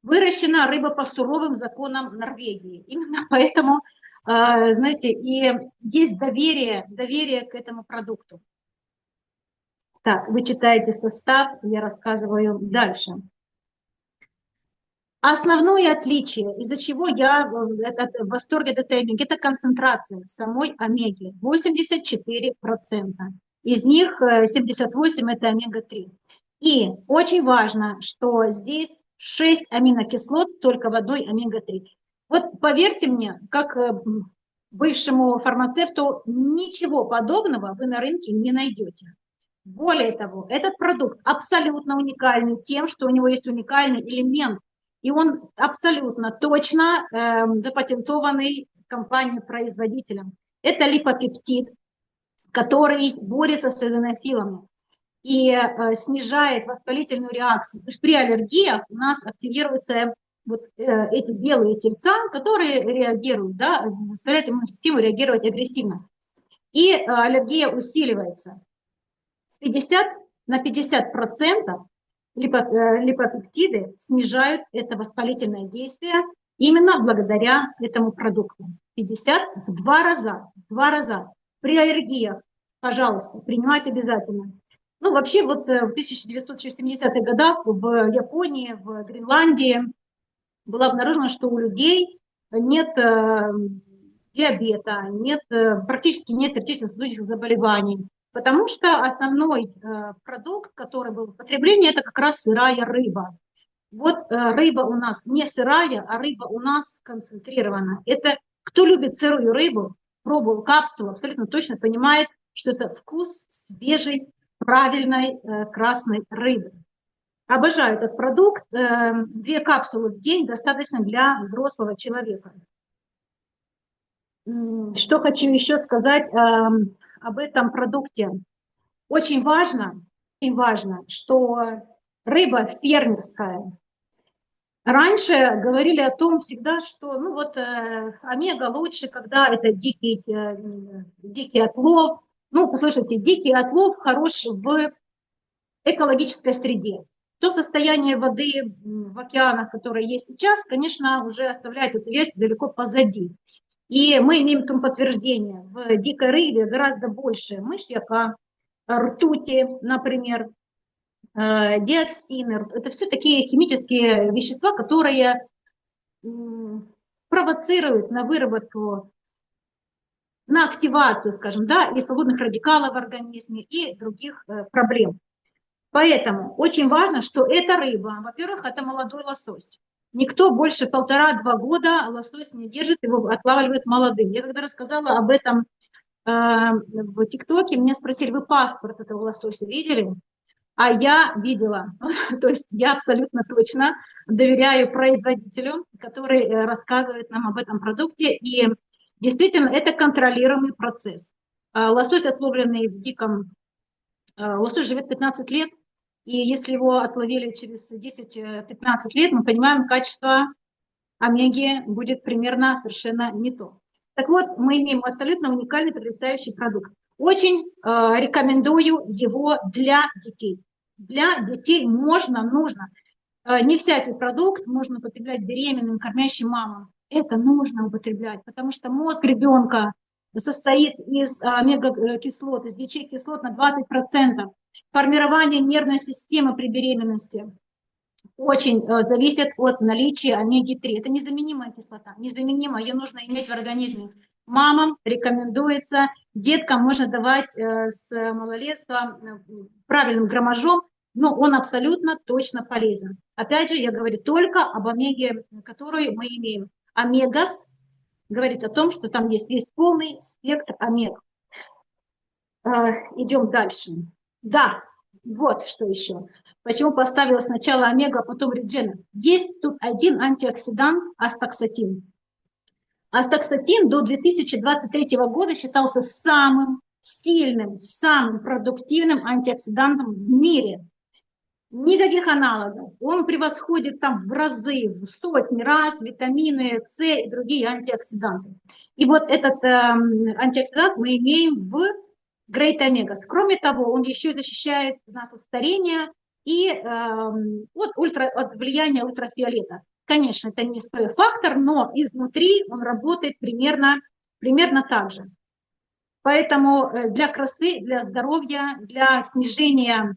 Выращена рыба по суровым законам Норвегии. Именно поэтому, знаете, и есть доверие к этому продукту. Так, вы читаете состав, я рассказываю дальше. Основное отличие, из-за чего я в восторге от этой омеги, это концентрация самой омеги, 84%. Из них 78% это омега-3. И очень важно, что здесь 6 аминокислот только в одной омега-3. Вот поверьте мне, как бывшему фармацевту, ничего подобного вы на рынке не найдете. Более того, этот продукт абсолютно уникальный тем, что у него есть уникальный элемент, и он абсолютно точно запатентованный компанией-производителем. Это липопептид, который борется с эозинофилами и снижает воспалительную реакцию. То есть при аллергиях у нас активируются эти белые тельца, которые реагируют, да, заставляют иммунную систему реагировать агрессивно. И аллергия усиливается. 50 на 50% липопептиды снижают это воспалительное действие именно благодаря этому продукту. 50 в 2 раза. При аллергиях, пожалуйста, принимайте обязательно. Вообще, в 1970-х годах в Японии, в Гренландии было обнаружено, что у людей нет диабета, нет, практически нет сердечно-сосудистых заболеваний. Потому что основной продукт, который был в употреблении, это как раз сырая рыба. Вот рыба у нас не сырая, а рыба у нас концентрирована. Это кто любит сырую рыбу, пробовал капсулу, абсолютно точно понимает, что это вкус свежей, правильной красной рыбы. Обожаю этот продукт. 2 капсулы в день достаточно для взрослого человека. Что хочу еще сказать об этом продукте. Очень важно, что рыба фермерская. Раньше говорили о том всегда, что ну вот омега лучше, когда это дикий отлов. Ну, послушайте, дикий отлов хорош в экологической среде. То состояние воды в океанах, которое есть сейчас, конечно, уже оставляет эту вещь далеко позади. И мы имеем тому подтверждение. В дикой рыбе гораздо больше мышьяка, ртути, например, диоксины. Это все такие химические вещества, которые провоцируют на выработку, на активацию, скажем, да, и свободных радикалов в организме, и других проблем. Поэтому очень важно, что эта рыба, во-первых, это молодой лосось. Никто больше 1,5-2 года лосось не держит, его отлавливают молодым. Я когда рассказала об этом в ТикТоке, меня спросили, вы паспорт этого лосося видели? А я видела. То есть я абсолютно точно доверяю производителю, который рассказывает нам об этом продукте. И действительно, это контролируемый процесс. Лосось, отловленный в диком... Лосось живет 15 лет, и если его отловили через 10-15 лет, мы понимаем, качество омеги будет примерно совершенно не то. Так вот, мы имеем абсолютно уникальный, потрясающий продукт. Очень рекомендую его для детей. Для детей можно, нужно. Не всякий продукт можно употреблять беременным, кормящим мамам. Это нужно употреблять, потому что мозг ребенка состоит из омега-кислот, из ДЧ-кислот на 20%. Формирование нервной системы при беременности очень зависит от наличия омеги-3. Это незаменимая кислота, незаменимая, ее нужно иметь в организме. Мамам рекомендуется, деткам можно давать с малолетства правильным граммажом, но он абсолютно точно полезен. Опять же, я говорю только об омеге, которую мы имеем. Омегас говорит о том, что там есть полный спектр омег. Идем дальше. Да, вот что еще. Почему поставила сначала омега, а потом реджена? Есть тут один антиоксидант, астаксатин. Астаксатин до 2023 года считался самым сильным, самым продуктивным антиоксидантом в мире. Никаких аналогов. Он превосходит там в разы, в сотни раз витамины С и другие антиоксиданты. И вот этот антиоксидант мы имеем в Great Omegas. Кроме того, он еще защищает нас от старения и от влияния ультрафиолета. Конечно, это не свой фактор, но изнутри он работает примерно так же. Поэтому для красы, для здоровья, для снижения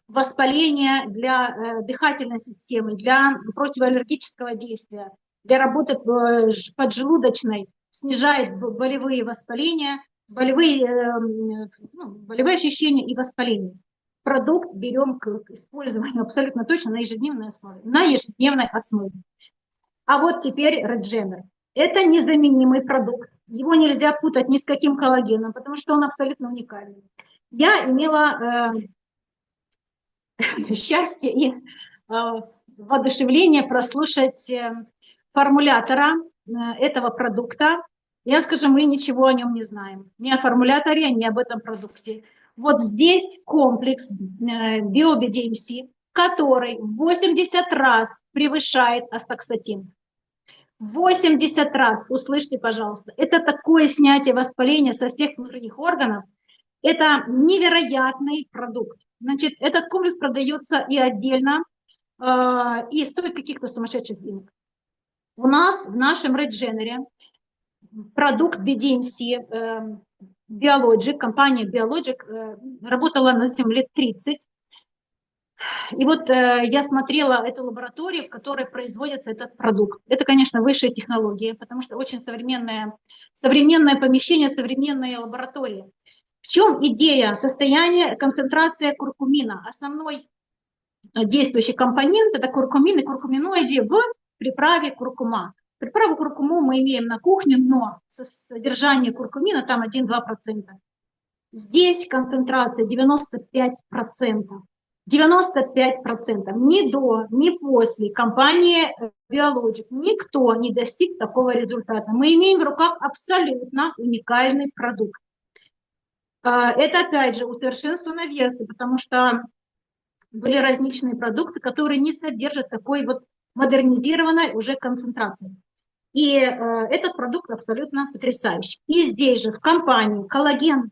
воспаления, для дыхательной системы, для противоаллергического действия, для работы поджелудочной, снижает болевые воспаления, болевые ощущения и воспаление. Продукт берем к использованию абсолютно точно на ежедневной основе. А вот теперь Regener. Это незаменимый продукт. Его нельзя путать ни с каким коллагеном, потому что он абсолютно уникальный. Я имела счастье и воодушевление прослушать формулятора этого продукта. Я скажу, мы ничего о нем не знаем. Ни о формуляторе, ни об этом продукте. Вот здесь комплекс BioBDMC, который в 80 раз превышает астаксатин. 80 раз, услышьте, пожалуйста. Это такое снятие воспаления со всех внутренних органов. Это невероятный продукт. Значит, этот комплекс продается и отдельно, и стоит каких-то сумасшедших денег. У нас в нашем Regener продукт BDMC, Biologic, компания Biologic работала над этим лет 30. И вот я смотрела эту лабораторию, в которой производится этот продукт. Это, конечно, высшая технология, потому что очень современное помещение, современные лаборатории. В чем идея? Состояние, концентрация куркумина. Основной действующий компонент – это куркумин и куркуминоиды в приправе куркума. Приправу куркуму мы имеем на кухне, но содержание куркумина там 1-2%. Здесь концентрация 95%. 95%. Ни до, ни после компании Biologic никто не достиг такого результата. Мы имеем в руках абсолютно уникальный продукт. Это, опять же, усовершенствованная версия, потому что были различные продукты, которые не содержат такой вот модернизированной уже концентрации. И этот продукт абсолютно потрясающий. И здесь же в компании коллаген,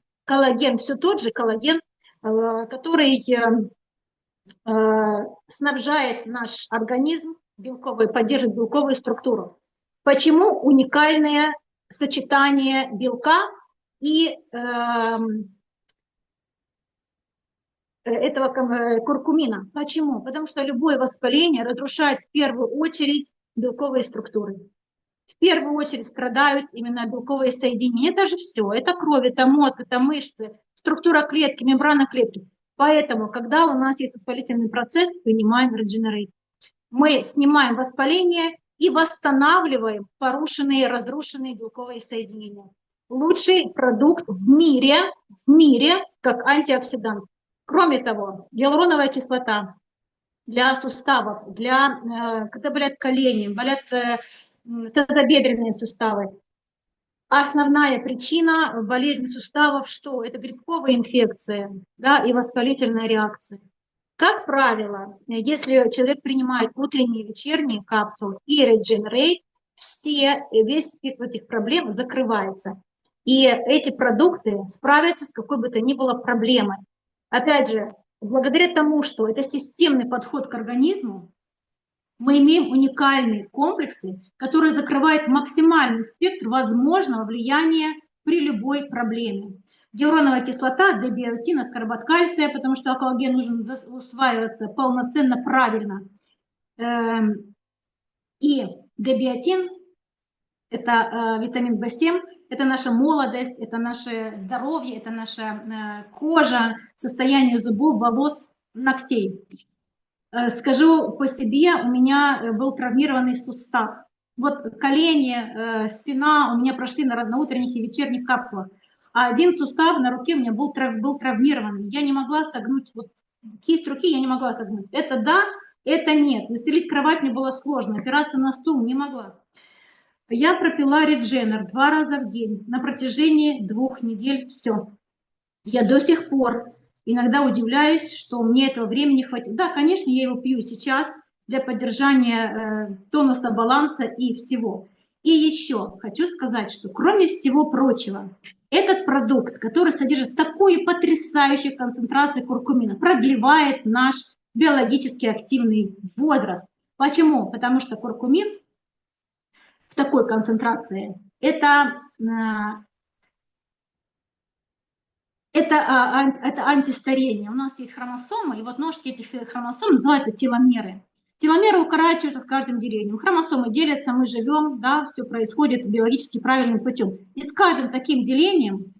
все тот же коллаген, который снабжает наш организм белковой, поддерживает белковую структуру. Почему уникальное сочетание белка и этого куркумина? Почему? Потому что любое воспаление разрушает в первую очередь белковые структуры. В первую очередь страдают именно белковые соединения. Это же все. Это кровь, это мозг, это мышцы, структура клетки, мембрана клетки. Поэтому, когда у нас есть воспалительный процесс, принимаем Regenerate. Мы снимаем воспаление и восстанавливаем порушенные, разрушенные белковые соединения. Лучший продукт в мире как антиоксидант. Кроме того, гиалуроновая кислота для суставов, когда болят колени, болят тазобедренные суставы. Основная причина болезни суставов что? Это грибковая инфекция, да, и воспалительная реакция. Как правило, если человек принимает утренние и вечерние капсулы и Regenerate, весь спектр этих проблем закрывается. И эти продукты справятся с какой бы то ни было проблемой. Опять же, благодаря тому, что это системный подход к организму, мы имеем уникальные комплексы, которые закрывают максимальный спектр возможного влияния при любой проблеме. Гиалуроновая кислота, D-биотин, аскорбат кальция, потому что коллаген нужен усваиваться полноценно, правильно. И D-биотин – это витамин В7, это наша молодость, это наше здоровье, это наша кожа, состояние зубов, волос, ногтей. Скажу по себе, у меня был травмированный сустав. Вот колени, спина у меня прошли на утренних и вечерних капсулах. А один сустав на руке у меня был травмирован. Я не могла согнуть, вот кисть руки я не могла согнуть. Это да, это нет. Застелить кровать мне было сложно, опираться на стул не могла. Я пропила Regener 2 раза в день на протяжении 2 недель. Все. Я до сих пор иногда удивляюсь, что мне этого времени хватит. Да, конечно, я его пью сейчас для поддержания тонуса, баланса и всего. И еще хочу сказать, что кроме всего прочего, этот продукт, который содержит такую потрясающую концентрацию куркумина, продлевает наш биологически активный возраст. Почему? Потому что куркумин в такой концентрации это антистарение. У нас есть хромосомы, и вот ножки этих хромосом называются теломеры. Теломеры укорачиваются с каждым делением. Хромосомы делятся, мы живем, да, все происходит биологически правильным путем. И с каждым таким делением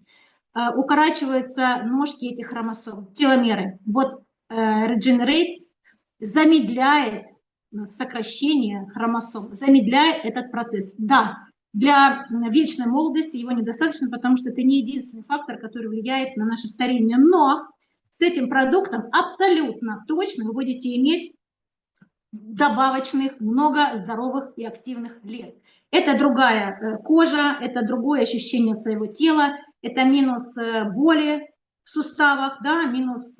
укорачиваются ножки этих хромосом, теломеры. Вот Regenerate замедляет сокращение хромосом, замедляет этот процесс. Да, для вечной молодости его недостаточно, потому что это не единственный фактор, который влияет на наше старение. Но с этим продуктом абсолютно точно вы будете иметь добавочных много здоровых и активных лет. Это другая кожа, это другое ощущение своего тела, это минус боли в суставах, да, минус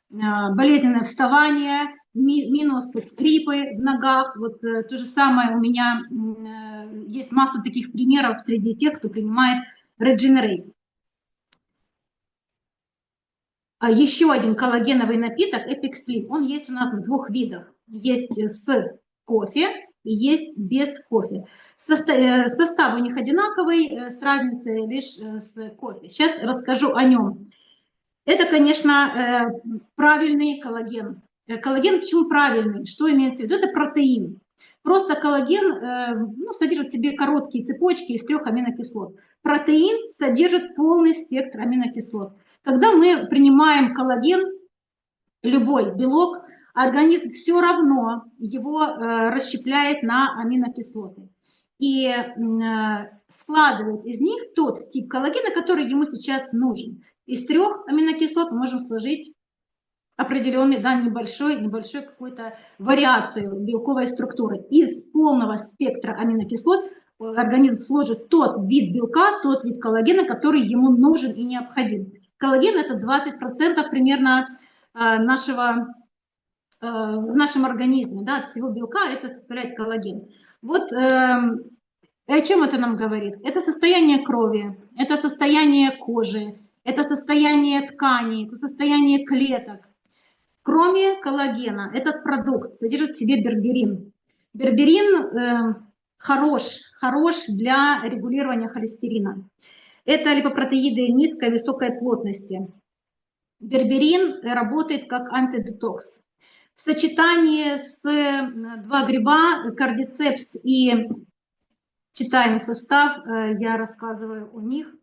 болезненное вставание, минус скрипы в ногах. Вот то же самое у меня есть масса таких примеров среди тех, кто принимает Regenerate. Еще один коллагеновый напиток Epic Sleep. Он есть у нас в 2 видах. Есть с кофе и есть без кофе. Состав у них одинаковый, с разницей лишь с кофе. Сейчас расскажу о нем. Это, конечно, правильный коллаген. коллаген почему правильный? Что имеется в виду? Это протеин. Просто коллаген содержит в себе короткие цепочки из 3 аминокислот. Протеин содержит полный спектр аминокислот. Когда мы принимаем коллаген, любой белок, организм все равно его расщепляет на аминокислоты и складывает из них тот тип коллагена, который ему сейчас нужен. Из 3 аминокислот мы можем сложить определенный, да, небольшой какую-то вариацию белковой структуры. Из полного спектра аминокислот организм сложит тот вид белка, тот вид коллагена, который ему нужен и необходим. Коллаген – это 20% примерно в нашем организме, да, от всего белка это составляет коллаген. Вот о чем это нам говорит? Это состояние крови, это состояние кожи, это состояние тканей, это состояние клеток. Кроме коллагена, этот продукт содержит в себе берберин. Берберин хорош для регулирования холестерина. Это липопротеиды низкой и высокой плотности. Берберин работает как антидетокс. В сочетании с 2 гриба, кардицепс и читаем состав, я рассказываю о них.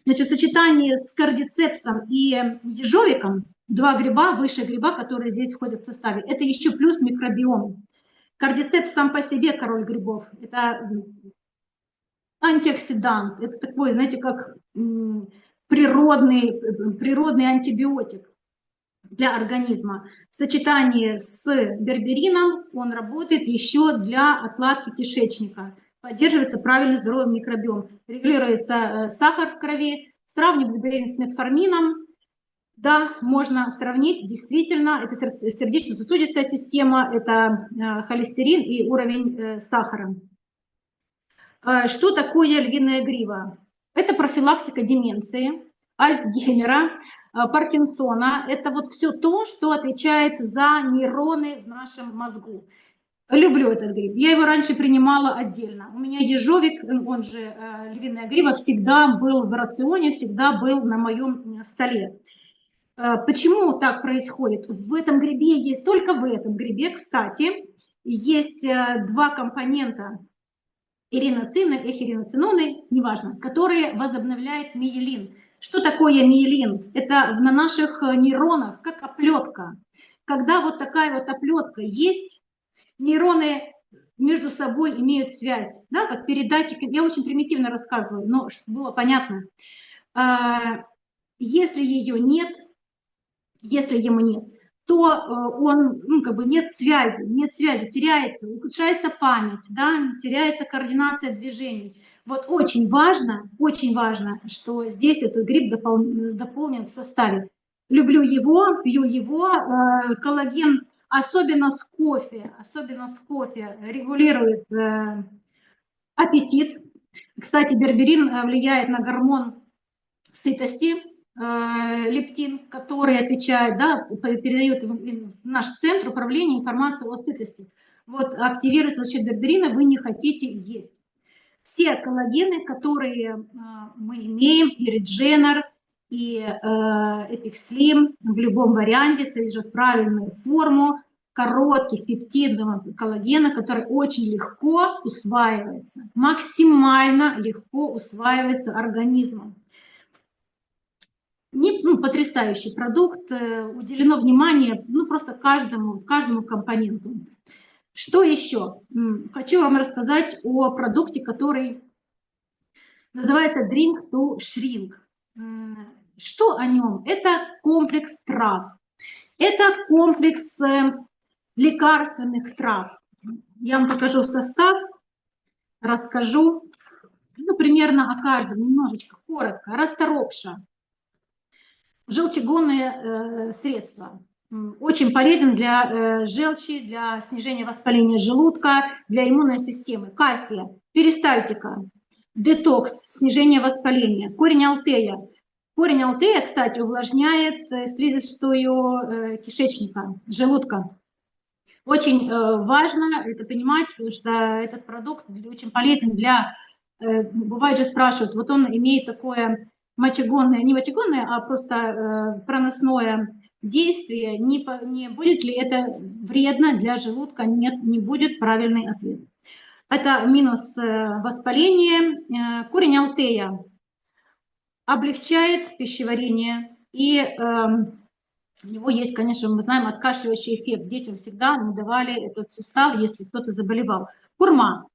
Значит, в сочетании с кардицепсом и ежовиком 2 гриба, выше гриба, которые здесь входят в составе, это еще плюс микробиом. Кардицепс сам по себе король грибов. Это антиоксидант, это такой, знаете, как природный антибиотик для организма. В сочетании с берберином он работает еще для отладки кишечника. Поддерживается правильный здоровый микробиом. Регулируется сахар в крови. Сравнивать берберин с метформином. Да, можно сравнить. Действительно, это сердечно-сосудистая система, это холестерин и уровень сахара. Что такое львиная грива? Это профилактика деменции, Альцгеймера, Паркинсона. Это вот все то, что отвечает за нейроны в нашем мозгу. Люблю этот гриб. Я его раньше принимала отдельно. У меня ежовик, он же львиная грива, всегда был в рационе, всегда был на моем столе. Почему так происходит? В этом грибе есть, только в этом грибе, кстати, есть 2 компонента, ириноцины, эхириноциноны, неважно, которые возобновляют миелин. Что такое миелин? Это на наших нейронах как оплетка. Когда вот такая вот оплетка есть, нейроны между собой имеют связь, да, как передатчик. Я очень примитивно рассказываю, но чтобы было понятно. Если ее нет, если ему нет, то он, нет связи, теряется, ухудшается память, да, теряется координация движений. Вот очень важно, что здесь этот гриб дополнен в составе. Люблю его, пью его, коллаген, особенно с кофе, регулирует аппетит. Кстати, берберин влияет на гормон сытости, лептин, который отвечает, да, передает в наш центр управления информацию о сытости. Вот активируется за счет берберина, вы не хотите есть. Все коллагены, которые мы имеем, и Regener, и Epixlim в любом варианте содержат правильную форму коротких пептидного коллагена, который очень легко усваивается, максимально легко усваивается организмом. Потрясающий продукт, уделено внимание просто каждому компоненту. Что еще? Хочу вам рассказать о продукте, который называется Drink to Shrink. Что о нем? Это комплекс трав. Это комплекс лекарственных трав. Я вам покажу состав, расскажу, примерно о каждом, немножечко, коротко. Расторопша. Желчегонные средства. Очень полезен для желчи, для снижения воспаления желудка, для иммунной системы. Кассия, перистальтика, детокс, снижение воспаления. Корень алтея. Корень алтея, кстати, увлажняет слизистую кишечника, желудка. Очень важно это понимать, потому что этот продукт очень полезен для... Бывает же спрашивают, вот он имеет такое... мочегонное, не мочегонное, а просто проносное действие, не будет ли это вредно для желудка, нет, не будет правильный ответ. Это минус воспаление. Корень алтея облегчает пищеварение, и у него есть, конечно, мы знаем, откашливающий эффект. Детям всегда мы давали этот состав, если кто-то заболевал. Хурма.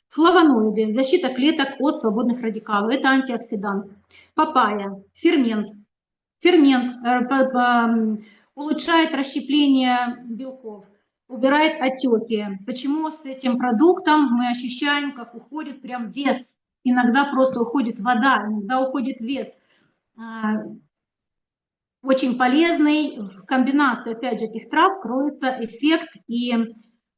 Флавоноиды, защита клеток от свободных радикалов. Это антиоксидант. Папайя, фермент. Фермент улучшает расщепление белков, убирает отеки. Почему с этим продуктом мы ощущаем, как уходит прям вес? Иногда просто уходит вода, иногда уходит вес. Очень полезный. В комбинации, опять же, этих трав кроется эффект, и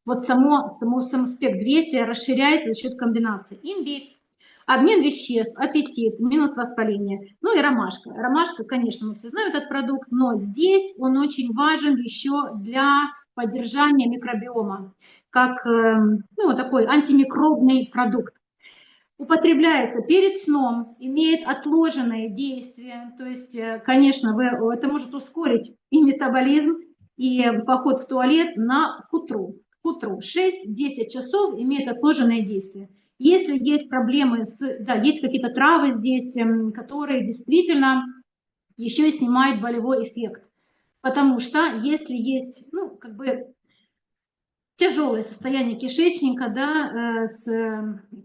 вот сам спектр действия расширяется за счет комбинации. Имбирь, обмен веществ, аппетит, минус воспаление. Ну и ромашка. Ромашка, конечно, мы все знаем этот продукт, но здесь он очень важен еще для поддержания микробиома, как такой антимикробный продукт. Употребляется перед сном, имеет отложенное действие, то есть, конечно, это может ускорить и метаболизм, и поход в туалет к утру. К утру 6-10 часов имеет отложенное действие. Если есть проблемы есть какие-то травы здесь, которые действительно еще и снимают болевой эффект. Потому что если есть, тяжелое состояние кишечника, с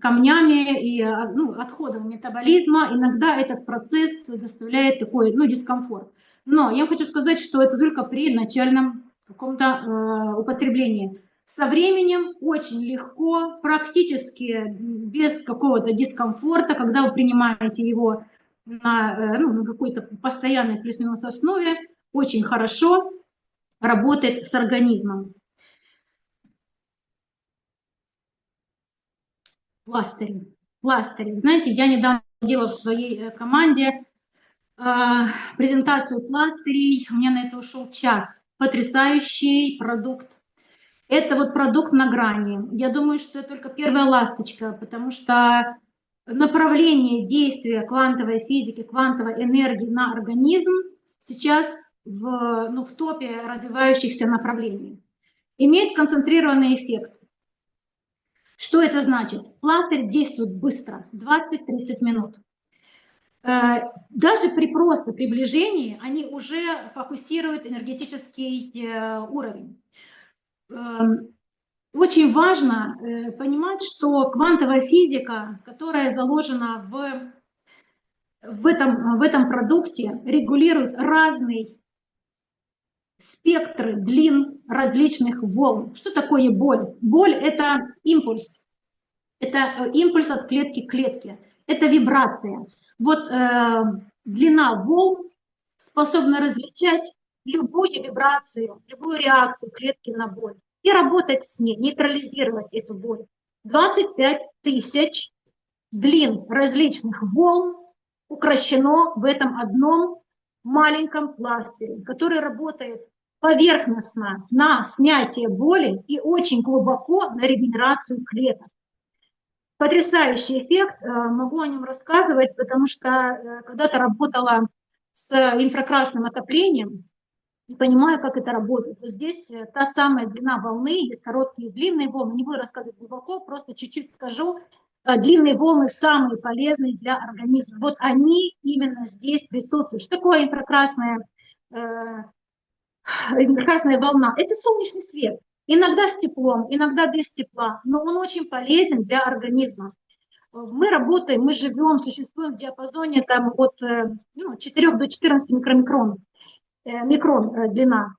камнями и отходом метаболизма, иногда этот процесс доставляет такой дискомфорт. Но я хочу сказать, что это только при начальном каком-то употреблении. Со временем очень легко, практически без какого-то дискомфорта, когда вы принимаете его на какой-то постоянной плюс-минус основе, очень хорошо работает с организмом. Пластыри. Знаете, я недавно делала в своей команде презентацию пластырей. У меня на это ушел час. Потрясающий продукт. Это вот продукт на грани. Я думаю, что это только первая ласточка, потому что направление действия квантовой физики, квантовой энергии на организм сейчас в топе развивающихся направлений. Имеет концентрированный эффект. Что это значит? Пластырь действует быстро, 20-30 минут. Даже при просто приближении они уже фокусируют энергетический уровень. Очень важно понимать, что квантовая физика, которая заложена в этом продукте, регулирует разный спектры длин различных волн. Что такое боль? Боль – это импульс. Это импульс от клетки к клетке. Это вибрация. Вот длина волн способна различать любую вибрацию, любую реакцию клетки на боль и работать с ней, нейтрализировать эту боль. 25 тысяч длин различных волн укращено в этом одном маленьком пластыре, который работает поверхностно на снятие боли и очень глубоко на регенерацию клеток. Потрясающий эффект, могу о нем рассказывать, потому что когда-то работала с инфракрасным отоплением и понимаю, как это работает. Вот здесь та самая длина волны, есть короткие и длинные волны, не буду рассказывать глубоко, просто чуть-чуть скажу. Длинные волны самые полезные для организма. Вот они именно здесь присутствуют. Что такое инфракрасная волна? Это солнечный свет. Иногда с теплом, иногда без тепла, но он очень полезен для организма. Мы работаем, мы живем, существуем в диапазоне от 4 до 14 микрон длина.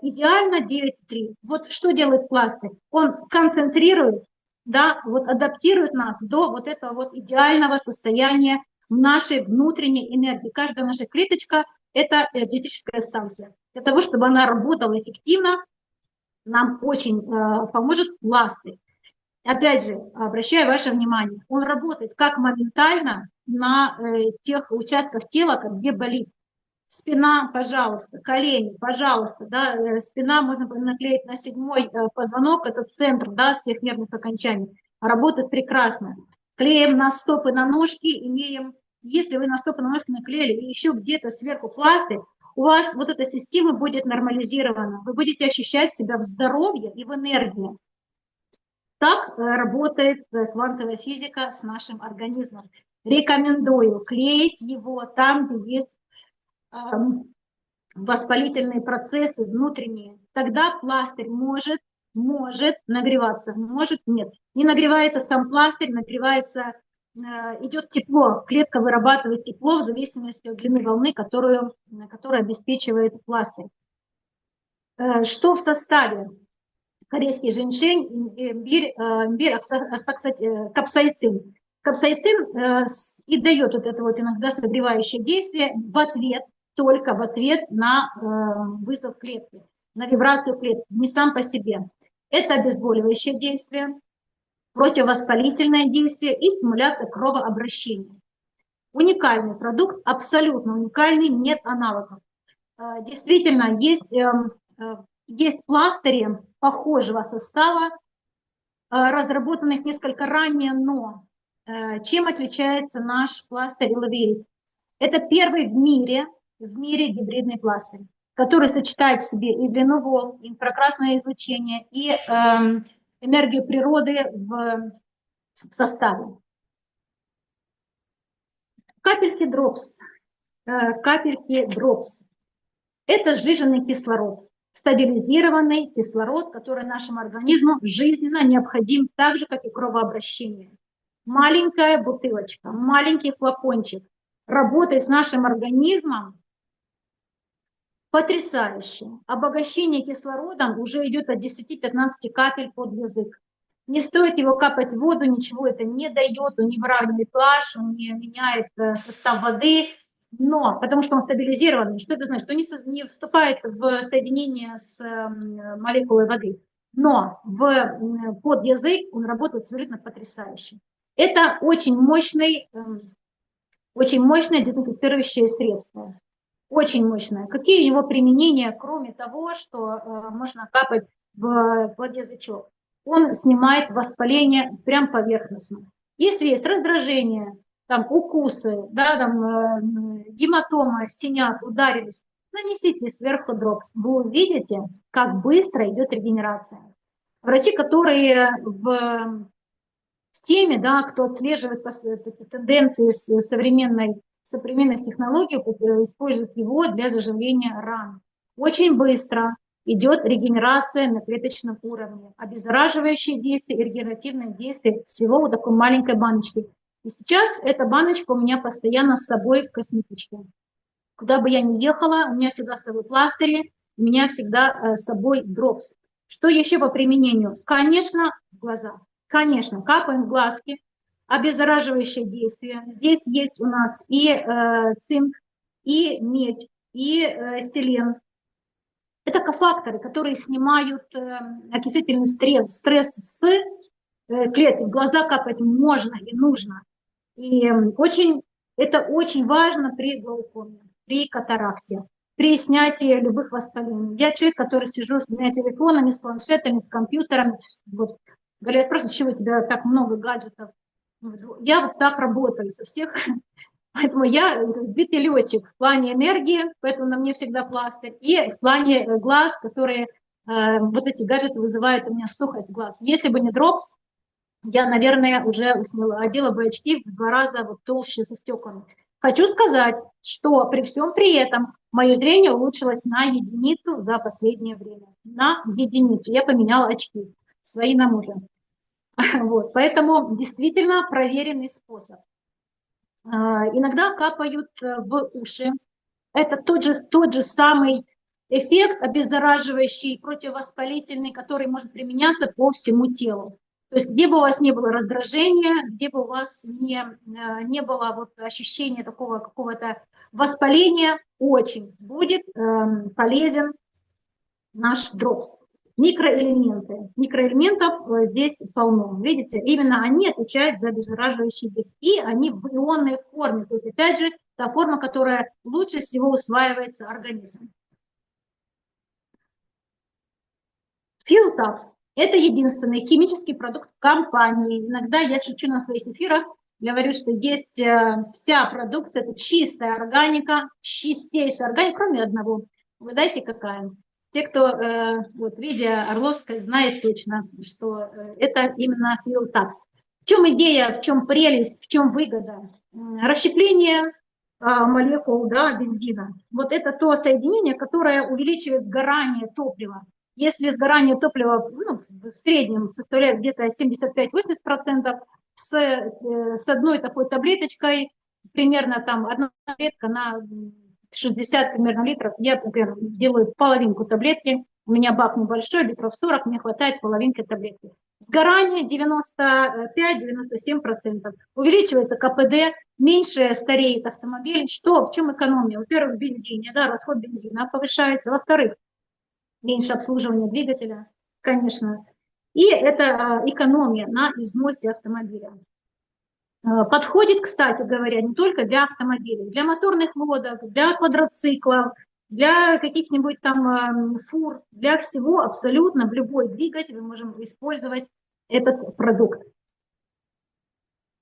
Идеально 9,3. Вот что делает пластырь? Он концентрирует, адаптирует нас до вот этого идеального состояния нашей внутренней энергии. Каждая наша клеточка – это энергетическая станция. Для того, чтобы она работала эффективно, нам очень поможет пластырь. Опять же, обращаю ваше внимание, он работает как моментально на тех участках тела, где болит. Спина, пожалуйста, колени, пожалуйста, спина можно наклеить на 7-й позвонок, это центр, всех нервных окончаний, работает прекрасно. Клеим на стопы, на ножки, если вы на стопы, на ножки наклеили, и еще где-то сверху пластырь, у вас вот эта система будет нормализирована, вы будете ощущать себя в здоровье и в энергии. Так работает квантовая физика с нашим организмом. Рекомендую клеить его там, где есть воспалительные процессы внутренние. Тогда пластырь может нагреваться, может нет. Не нагревается сам пластырь, нагревается, идет тепло, клетка вырабатывает тепло в зависимости от длины волны, которую обеспечивает пластырь. Что в составе? Корейский женьшень, имбирь, капсаицин. Капсаицин и дает вот это вот иногда согревающее действие только в ответ на вызов клетки, на вибрацию клетки, не сам по себе. Это обезболивающее действие, противовоспалительное действие и стимуляция кровообращения. Уникальный продукт, абсолютно уникальный, нет аналогов. Действительно, есть пластыри похожего состава, разработанных несколько ранее, но чем отличается наш пластырь Элавирит? Это первый в мире гибридный пластырь, который сочетает в себе и длину волн, и инфракрасное излучение, и энергию природы в составе. Капельки дропс. Это сжиженный кислород, стабилизированный кислород, который нашему организму жизненно необходим, так же, как и кровообращение. Маленькая бутылочка, маленький флакончик работает с нашим организмом потрясающе. Обогащение кислородом уже идет от 10-15 капель под язык. Не стоит его капать в воду, ничего это не дает, он не выравнивает pH, он не меняет состав воды, но потому что он стабилизированный, что это значит? Что не вступает в соединение с молекулой воды, но под язык он работает абсолютно потрясающе. Это очень мощное дезинфицирующее средство. Очень мощное. Какие его применения, кроме того, что можно капать под язычок? Он снимает воспаление прям поверхностно. Если есть раздражение, там укусы, да, там гематома, синяк, ударились, нанесите сверху дропс. Вы увидите, как быстро идет регенерация. Врачи, которые в теме, да, кто отслеживает тенденции современных технологий, используют его для заживления ран. Очень быстро идет регенерация на клеточном уровне, обеззараживающие действия и регенеративные действия всего вот такой маленькой баночки. И сейчас эта баночка у меня постоянно с собой в косметичке. Куда бы я ни ехала, у меня всегда с собой пластыри, у меня всегда с собой дропс. Что еще по применению? Конечно, в глаза. Конечно, капаем в глазки, обеззараживающее действие. Здесь есть у нас и цинк, и медь, и селен. Это кофакторы, которые снимают окислительный стресс с клеток. В глаза капать можно и нужно. И это очень важно при глаукоме, при катаракте, при снятии любых воспалений. Я человек, который сижу с двумя телефонами, с планшетами, с компьютером. Вот. Говорят, спрашивают, с чего у тебя так много гаджетов? Я вот так работаю со всех. Поэтому я сбитый летчик в плане энергии, поэтому на мне всегда пластырь. И в плане глаз, которые вот эти гаджеты вызывают у меня сухость глаз. Если бы не дропс, я, наверное, уже одела бы очки в 2 раза вот толще со стеклами. Хочу сказать, что при всем при этом мое зрение улучшилось на единицу за последнее время. На единицу. Я поменяла очки свои на мужа. Вот. Поэтому действительно проверенный способ. Иногда капают в уши. Это тот же самый эффект обеззараживающий, противовоспалительный, который может применяться по всему телу. То есть где бы у вас не было раздражения, где бы у вас не было вот ощущения такого какого-то воспаления, очень будет полезен наш дропс. Микроэлементов здесь полно. Видите, именно они отвечают за обеззараживающий действие. И они в ионной форме. То есть, опять же, та форма, которая лучше всего усваивается организмом. Филтапс – это единственный химический продукт компании. Иногда я шучу на своих эфирах, говорю, что есть вся продукция, это чистая органика, чистейшая органика, кроме одного. Вы знаете, какая? Те, кто вот Лидия Орловская знает точно, что это именно fuel tax. В чем идея, в чем прелесть, в чем выгода? Расщепление молекул, да, бензина. Вот это то соединение, которое увеличивает сгорание топлива. Если сгорание топлива ну, в среднем составляет где-то 75-80%, с одной такой таблеточкой, примерно там одна таблетка на 60 примерно литров, я, например, делаю половинку таблетки, у меня бак небольшой, литров 40, мне хватает половинки таблетки. Сгорание 95-97%. Увеличивается КПД, меньше стареет автомобиль. Что, в чем экономия? Во-первых, в бензине, да, расход бензина повышается. Во-вторых, меньше обслуживания двигателя, конечно. И это экономия на износе автомобиля. Подходит, кстати говоря, не только для автомобилей, для моторных лодок, для квадроциклов, для каких-нибудь там фур, для всего абсолютно, в любой двигатель мы можем использовать этот продукт.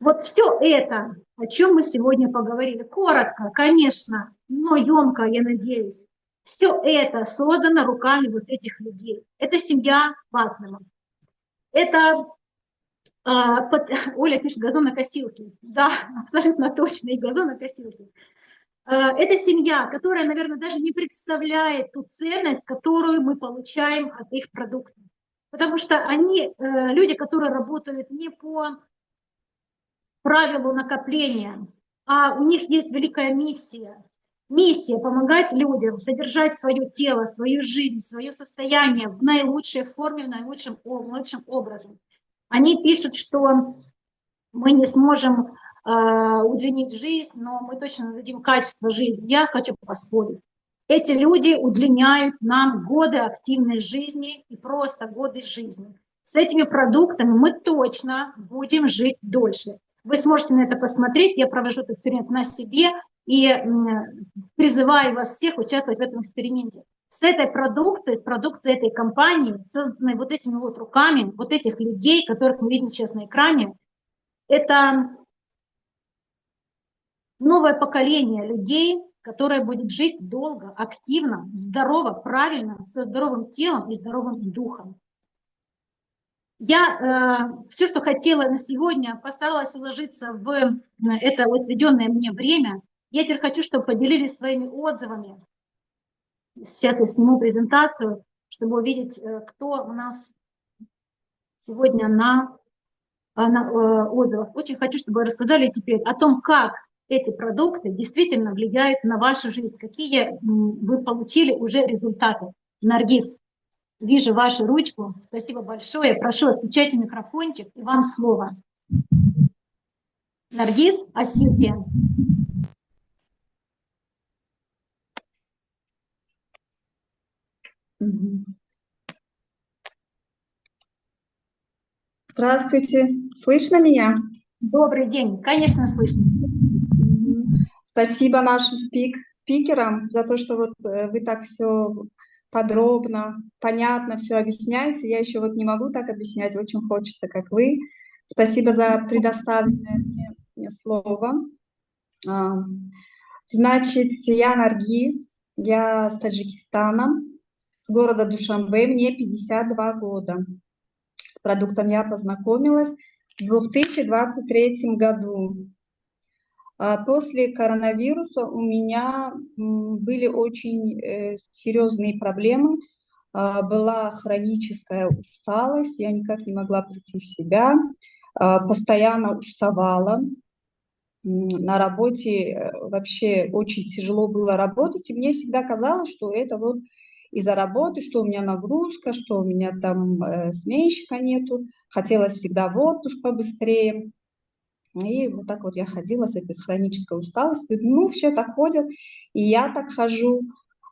Вот все это, о чем мы сегодня поговорили, коротко, конечно, но емко, я надеюсь, все это создано руками вот этих людей. Это семья Батлеров. Это Оля пишет газонокосилки. Да, абсолютно точно, и газонокосилки. Это семья, которая, наверное, даже не представляет ту ценность, которую мы получаем от их продуктов. Потому что они люди, которые работают не по правилу накопления, а у них есть великая миссия. Миссия – помогать людям содержать свое тело, свою жизнь, свое состояние в наилучшей форме, в наилучшем образом. Они пишут, что мы не сможем удлинить жизнь, но мы точно дадим качество жизни. Я хочу поспорить. Эти люди удлиняют нам годы активной жизни и просто годы жизни. С этими продуктами мы точно будем жить дольше. Вы сможете на это посмотреть. Я провожу этот эксперимент на себе и призываю вас всех участвовать в этом эксперименте. С этой продукцией, с продукцией этой компании, созданной вот этими вот руками, вот этих людей, которых мы видим сейчас на экране, это новое поколение людей, которое будет жить долго, активно, здорово, правильно, со здоровым телом и здоровым духом. Я все, что хотела на сегодня, постаралась уложиться в это отведенное мне время. Я теперь хочу, чтобы поделились своими отзывами. Сейчас я сниму презентацию, чтобы увидеть, кто у нас сегодня на отзывах. Очень хочу, чтобы вы рассказали теперь о том, как эти продукты действительно влияют на вашу жизнь, какие вы получили уже результаты. Наргиз, вижу вашу ручку. Спасибо большое. Прошу, отключайте микрофончик, и вам слово. Наргиз Асютия. Здравствуйте, слышно меня? Добрый день, конечно, слышно. Спасибо нашим спикерам за то, что вот вы так все подробно, понятно все объясняете. Я еще вот не могу так объяснять, очень хочется, как вы. Спасибо за предоставленное мне слово. Значит, я Наргиз, я с Таджикистана, с города Душанбе, мне 52 года. С продуктом я познакомилась в 2023 году. После коронавируса у меня были очень серьезные проблемы. Была хроническая усталость, я никак не могла прийти в себя, постоянно уставала. На работе вообще очень тяжело было работать, и мне всегда казалось, что это вот из-за работы, что у меня нагрузка, что у меня там сменщика нету. Хотелось всегда в отпуск побыстрее. И вот так вот я ходила с этой хронической усталостью. Ну, все так ходят, и я так хожу.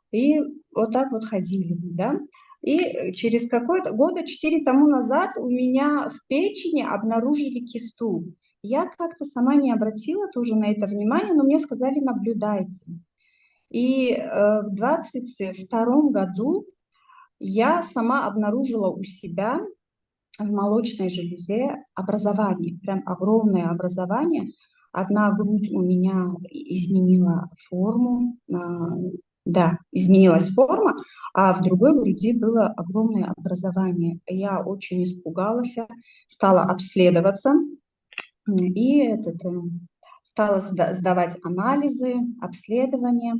И вот так вот ходили, да. И через какое-то года 4 тому назад у меня в печени обнаружили кисту. Я как-то сама не обратила тоже на это внимание, но мне сказали, наблюдайте. И в 22 году я сама обнаружила у себя в молочной железе образование, прям огромное образование. Одна грудь у меня изменила форму, да, изменилась форма, а в другой груди было огромное образование. Я очень испугалась, стала обследоваться и стала сдавать анализы, обследования.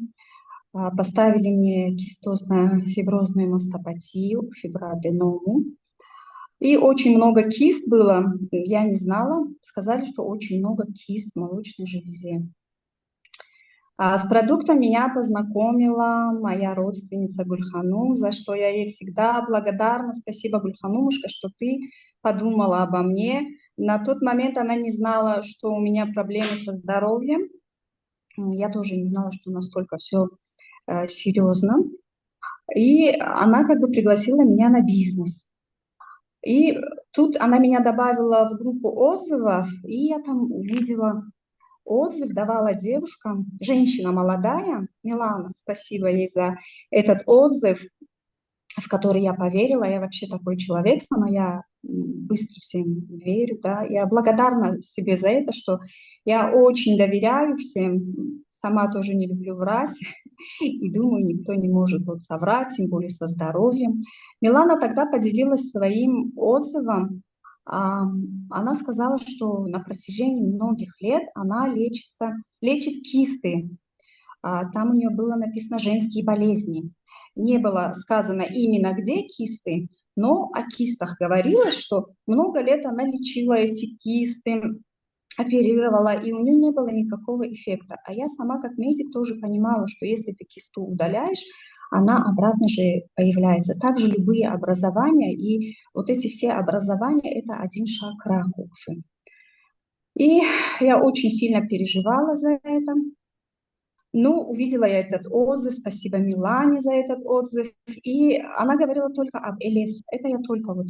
Поставили мне кистозно-фиброзную мастопатию, фиброаденому. И очень много кист было, я не знала, сказали, что очень много кист в молочной железе. С продуктом меня познакомила моя родственница Гульханум, за что я ей всегда благодарна. Спасибо, Гульханумушка, что ты подумала обо мне. На тот момент она не знала, что у меня проблемы со здоровьем. Я тоже не знала, что настолько все серьезно. И она как бы пригласила меня на бизнес. И тут она меня добавила в группу отзывов, и я там увидела отзыв, давала девушка, женщина молодая, Милана, спасибо ей за этот отзыв, в который я поверила. Я вообще такой человек сама, я быстро всем верю, да. Я благодарна себе за это, что я очень доверяю всем, сама тоже не люблю врать, и думаю, никто не может вот соврать, тем более со здоровьем. Милана тогда поделилась своим отзывом. Она сказала, что на протяжении многих лет она лечит кисты. Там у нее было написано «женские болезни». Не было сказано именно где кисты, но о кистах говорилось, что много лет она лечила эти кисты, оперировала, и у нее не было никакого эффекта. А я сама как медик тоже понимала, что если ты кисту удаляешь, она обратно же появляется. Также любые образования, и вот эти все образования – это один шаг к раку уже. И я очень сильно переживала за это. Ну, увидела я этот отзыв, спасибо Милане за этот отзыв, и она говорила только об ЭЛЕФ. Это я только вот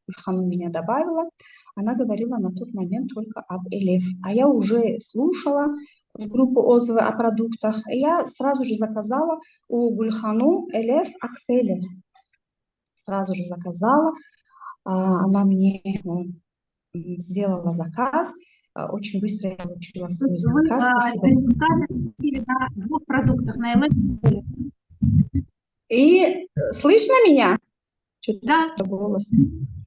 Гульхану меня добавила, она говорила на тот момент только об ЭЛЕФ. А я уже слушала в группу отзывы о продуктах, и я сразу же заказала у Гульхану ЭЛЕФ Акселер. Сразу же заказала, она мне сделала заказ. Очень быстро я получила свой Вы заказ. Спасибо. на 2 продуктах, на ЛС. И слышно меня? Да. Голос.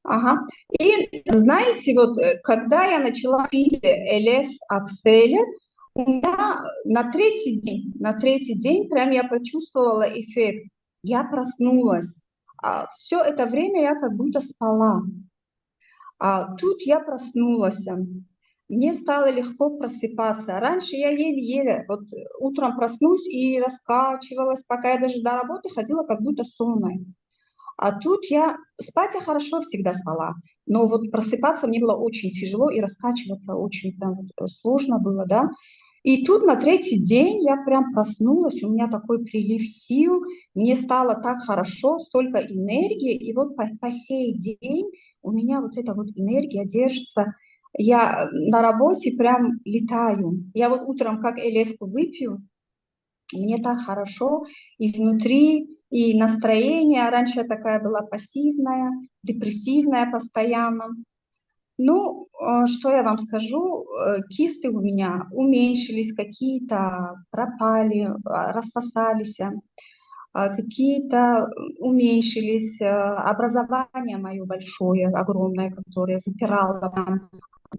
Ага. И знаете, вот когда я начала пить ЭЛЕФ Акселер, у меня на третий день прям я почувствовала эффект. Я проснулась. Все это время я как будто спала. Тут я проснулась. Мне стало легко просыпаться. Раньше я еле-еле, вот утром проснусь и раскачивалась, пока я даже до работы ходила как будто сонная. А тут спать я хорошо всегда спала, но вот просыпаться мне было очень тяжело и раскачиваться очень прям сложно было, да. И тут на третий день я прям проснулась, у меня такой прилив сил, мне стало так хорошо, столько энергии, и вот по сей день у меня вот эта вот энергия держится. Я на работе прям летаю. Я вот утром как элевку выпью, мне так хорошо и внутри, и настроение. Раньше я такая была пассивная, депрессивная постоянно. Ну, что я вам скажу, кисты у меня уменьшились, какие-то пропали, рассосались, какие-то уменьшились, образование мое большое, огромное, которое выпирало,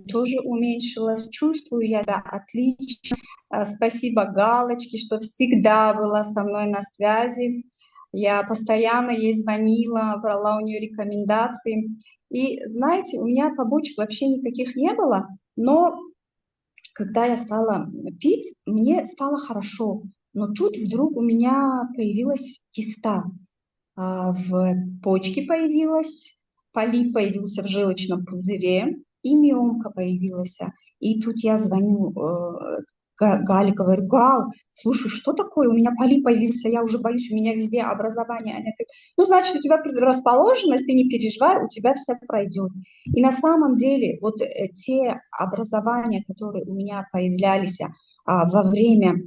тоже уменьшилось. Чувствую я себя отлично. Спасибо Галочке, что всегда была со мной на связи. Я постоянно ей звонила, брала у нее рекомендации. И знаете, у меня побочек вообще никаких не было, но когда я стала пить, мне стало хорошо. Но тут вдруг у меня появилась киста. В почке появилась, полип появился в желчном пузыре, и миомка появилась. И тут я звоню Гале, говорю: Гал, слушай, что такое? У меня полип появился, я уже боюсь, у меня везде образование. Она говорит: ну, значит, у тебя предрасположенность, ты не переживай, у тебя все пройдет. И на самом деле вот те образования, которые у меня появлялись во время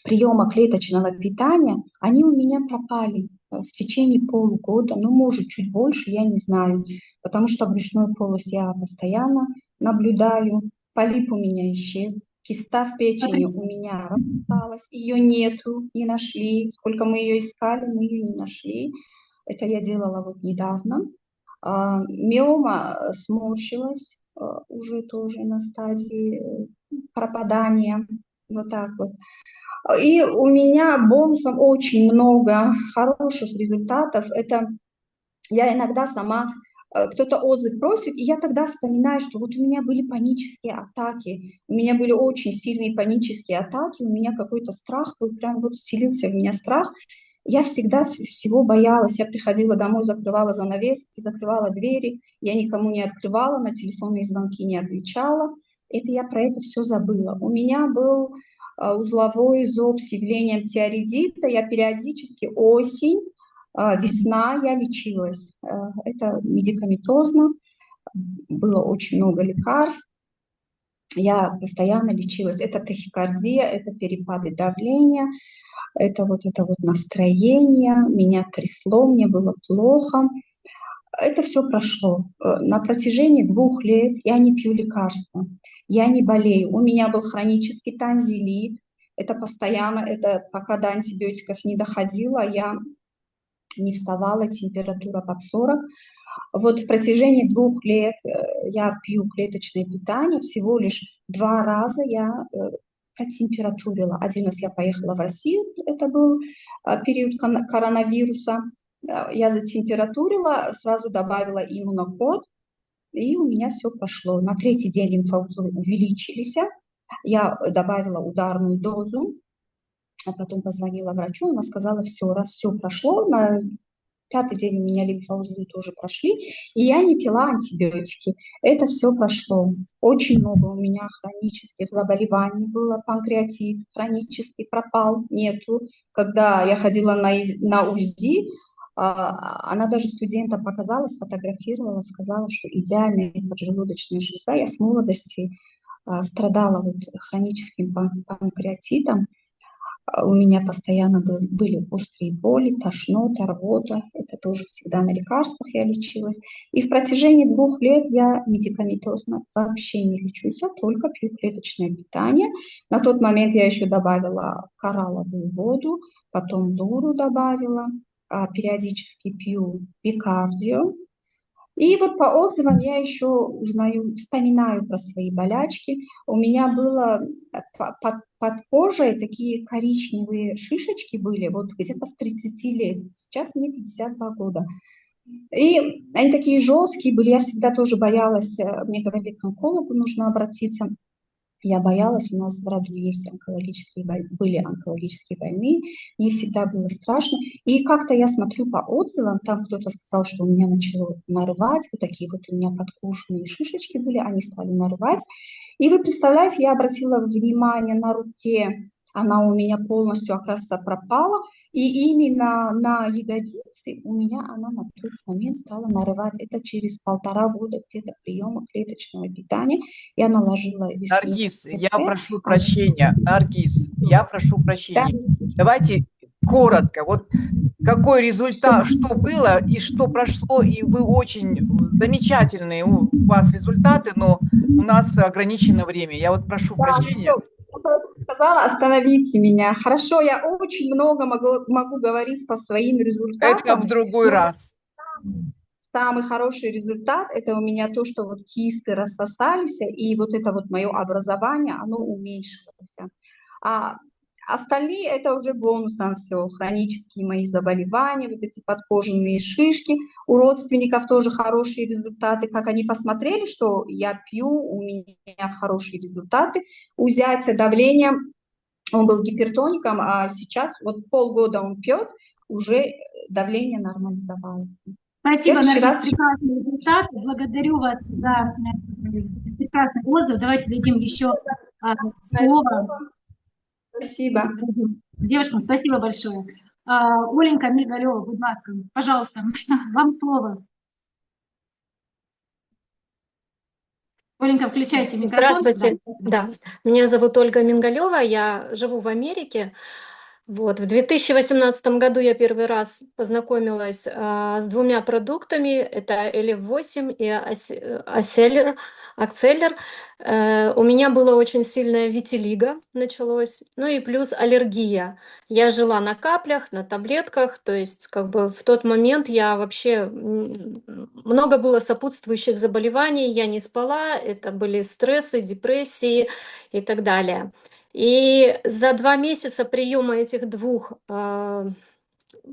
приема клеточного питания, они у меня пропали. в течение полугода, ну, может, чуть больше, я не знаю, потому что брюшную полость я постоянно наблюдаю, полип у меня исчез, киста в печени у меня распалась, ее нету, не нашли, сколько мы ее искали, мы ее не нашли, это я делала вот недавно. Миома сморщилась, уже тоже на стадии пропадания, вот так вот. И у меня бонусом очень много хороших результатов. Это я иногда сама, кто-то отзыв просит, и я тогда вспоминаю, что вот у меня были панические атаки, у меня были очень сильные панические атаки, у меня какой-то страх, вот прям вот вселился в меня страх. Я всегда всего боялась, я приходила домой, закрывала занавески, закрывала двери, я никому не открывала, на телефонные звонки не отвечала. Это я про это все забыла. У меня был узловой зоб с явлением тиреоидита, я периодически осень, весна я лечилась. Это медикаментозно, было очень много лекарств, я постоянно лечилась. Это тахикардия, это перепады давления, это вот настроение, меня трясло, мне было плохо. Это все прошло. На протяжении 2 лет я не пью лекарства, я не болею. У меня был хронический танзелит, это постоянно, это пока до антибиотиков не доходило, я не вставала, температура под 40. Вот в протяжении 2 лет я пью клеточное питание, всего лишь 2 раза я протемпературила. Один раз я поехала в Россию, это был период коронавируса, я затемпературила, сразу добавила иммунокод, и у меня все прошло. На 3-й день лимфоузлы увеличились, я добавила ударную дозу, а потом позвонила врачу, она сказала, все, раз все прошло, на 5-й день у меня лимфоузлы тоже прошли, и я не пила антибиотики. Это все прошло. Очень много у меня хронических заболеваний было, панкреатит хронический пропал, нету. Когда я ходила на УЗИ, она даже студентам показала, сфотографировала, сказала, что идеальная поджелудочная железа. Я с молодости страдала вот хроническим панкреатитом. У меня постоянно были острые боли, тошнота, рвота. Это тоже всегда на лекарствах я лечилась. И в протяжении 2 лет я медикаментозно вообще не лечусь, а только пью клеточное питание. На тот момент я еще добавила коралловую воду, потом дуру добавила, периодически пью бикардио. И вот по отзывам я еще узнаю, вспоминаю про свои болячки. У меня было под кожей такие коричневые шишечки были, вот где-то с 30 лет. Сейчас мне 52 года. И они такие жесткие были, я всегда тоже боялась, мне говорили, к онкологу нужно обратиться. Я боялась, у нас в роду есть были онкологические больные, мне всегда было страшно. И как-то я смотрю по отзывам, там кто-то сказал, что у меня начало нарывать, вот такие вот у меня подкожные шишечки были, они стали нарывать. И вы представляете, я обратила внимание на руке, она у меня полностью, оказывается, пропала, и именно на ягодице у меня она на тот момент стала нарывать. Это через 1,5 года где-то приема клеточного питания. Я наложила Наргиз, я вишневый прошу прощения. Наргиз, я прошу да, прощения. Давайте коротко. Вот какой результат, что было и что прошло, и вы очень замечательные у вас результаты, но у нас ограничено время. Я вот прошу прощения. сказала, остановите меня. Хорошо, я очень много могу говорить по своим Это результатам, в другой но раз. самый хороший результат – это у меня то, что вот кисты рассосались, и вот это вот мое образование, оно уменьшилось. А остальные – это уже бонусом все, хронические мои заболевания, вот эти подкожные шишки. У родственников тоже хорошие результаты, как они посмотрели, что я пью, у меня хорошие результаты. У зятя давление, он был гипертоником, а сейчас вот полгода он пьет, уже давление нормализовалось. Спасибо, Следующий Наргиз, раз прекрасный результат. Благодарю вас за прекрасный отзыв. Давайте дадим еще слово спасибо. девушкам. Спасибо большое. Оленька Мигалева, будь ласка, пожалуйста, вам слово. Оленька, включайте микрофон. Здравствуйте. Да, меня зовут Ольга Мингалева, я живу в Америке. Вот. В 2018 году я первый раз познакомилась с двумя продуктами. Это Elif-8 и Acceler. У меня была очень сильная витилиго началось, ну и плюс аллергия. Я жила на каплях, на таблетках, то есть как бы в тот момент я вообще много было сопутствующих заболеваний, я не спала, это были стрессы, депрессии и так далее. И за 2 месяца приема этих двух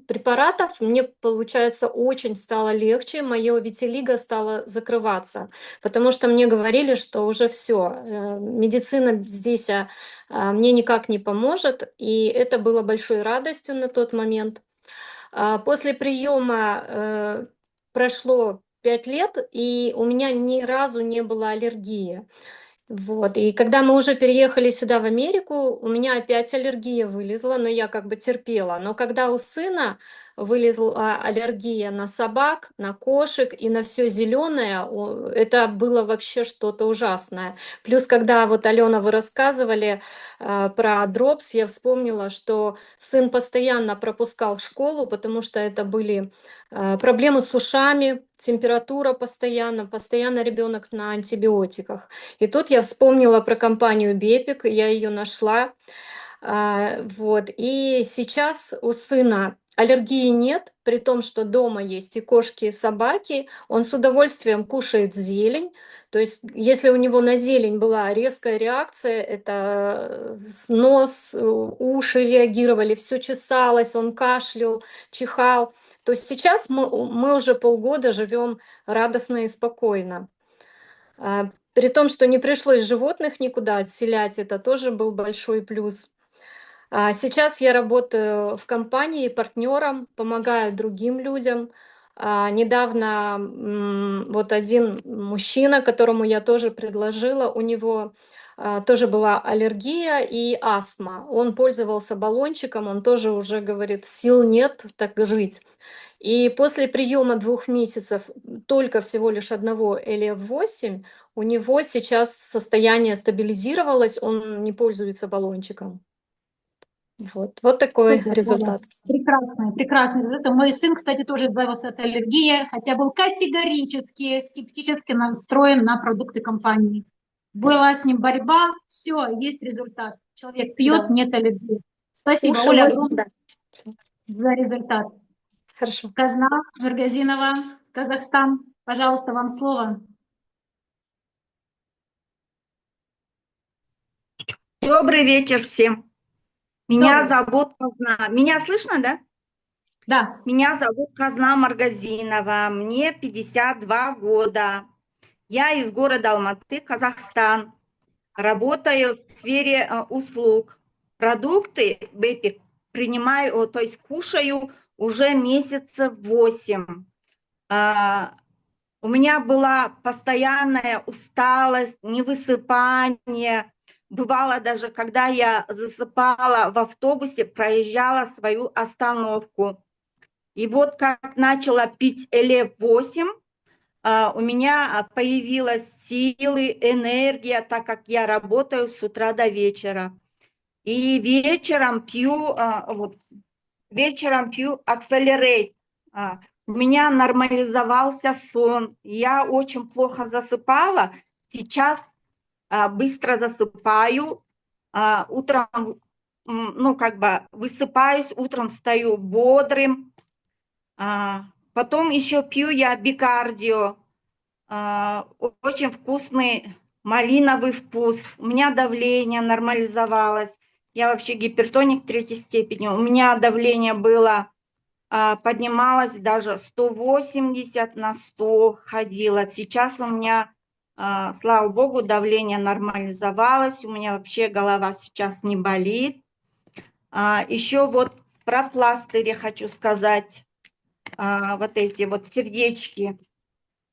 препаратов мне, получается, очень стало легче, мое витилиго стало закрываться, потому что мне говорили, что уже все, медицина здесь мне никак не поможет, и это было большой радостью на тот момент. После приема прошло 5 лет, и у меня ни разу не было аллергии. Вот. И когда мы уже переехали сюда, в Америку, у меня опять аллергия вылезла, но я как бы терпела. Но когда у сына вылезла аллергия на собак, на кошек и на все зеленое, это было вообще что-то ужасное. Плюс, когда вот, Алена, вы рассказывали про дропс, я вспомнила, что сын постоянно пропускал школу, потому что это были проблемы с ушами, температура постоянно, постоянно ребенок на антибиотиках. И тут я вспомнила про компанию Бепик, я ее нашла. Вот. И сейчас у сына аллергии нет, при том, что дома есть и кошки, и собаки. Он с удовольствием кушает зелень. То есть, если у него на зелень была резкая реакция, это нос, уши реагировали, все чесалось, он кашлял, чихал. То есть сейчас мы уже полгода живем радостно и спокойно. При том, что не пришлось животных никуда отселять, это тоже был большой плюс. Сейчас я работаю в компании партнером, помогаю другим людям. Недавно вот один мужчина, которому я тоже предложила, у него тоже была аллергия и астма. Он пользовался баллончиком, он тоже уже говорит, сил нет так жить. И после приема 2 месяцев только всего лишь одного Элев-8 у него сейчас состояние стабилизировалось, он не пользуется баллончиком. Вот такой Супер, Оля. результат. Прекрасный, прекрасный результат. Мой сын, кстати, тоже избавился от аллергии, хотя был категорически скептически настроен на продукты компании. Была с ним борьба, все, есть результат. Человек пьет, Да. нет аллергии. Спасибо, Уши Оля, вы- огромное да. за результат. Хорошо. Казна Нургазинова, Казахстан. Пожалуйста, вам слово. Добрый вечер всем. Меня Добрый. зовут Казна. Меня слышно, да? Да. Меня зовут Казна Маргазинова. Мне 52 года. Я из города Алматы, Казахстан. Работаю в сфере услуг. Продукты Бепик принимаю, то есть кушаю уже месяца 8. У меня была постоянная усталость, невысыпание. Бывало даже, когда я засыпала в автобусе, проезжала свою остановку. И вот как начала пить Элев-8, у меня появилась силы, энергия, так как я работаю с утра до вечера. И вечером пью Accelerate. У меня нормализовался сон. Я очень плохо засыпала. Сейчас быстро засыпаю. Утром, высыпаюсь, утром встаю бодрым. Потом еще пью я бикардио. Очень вкусный малиновый вкус. У меня давление нормализовалось. Я вообще гипертоник 3-й степени. У меня давление было, поднималось даже 180/100 ходило. Сейчас у меня, слава богу, давление нормализовалось. У меня вообще голова сейчас не болит. Еще вот про пластыри хочу сказать. Вот эти вот сердечки.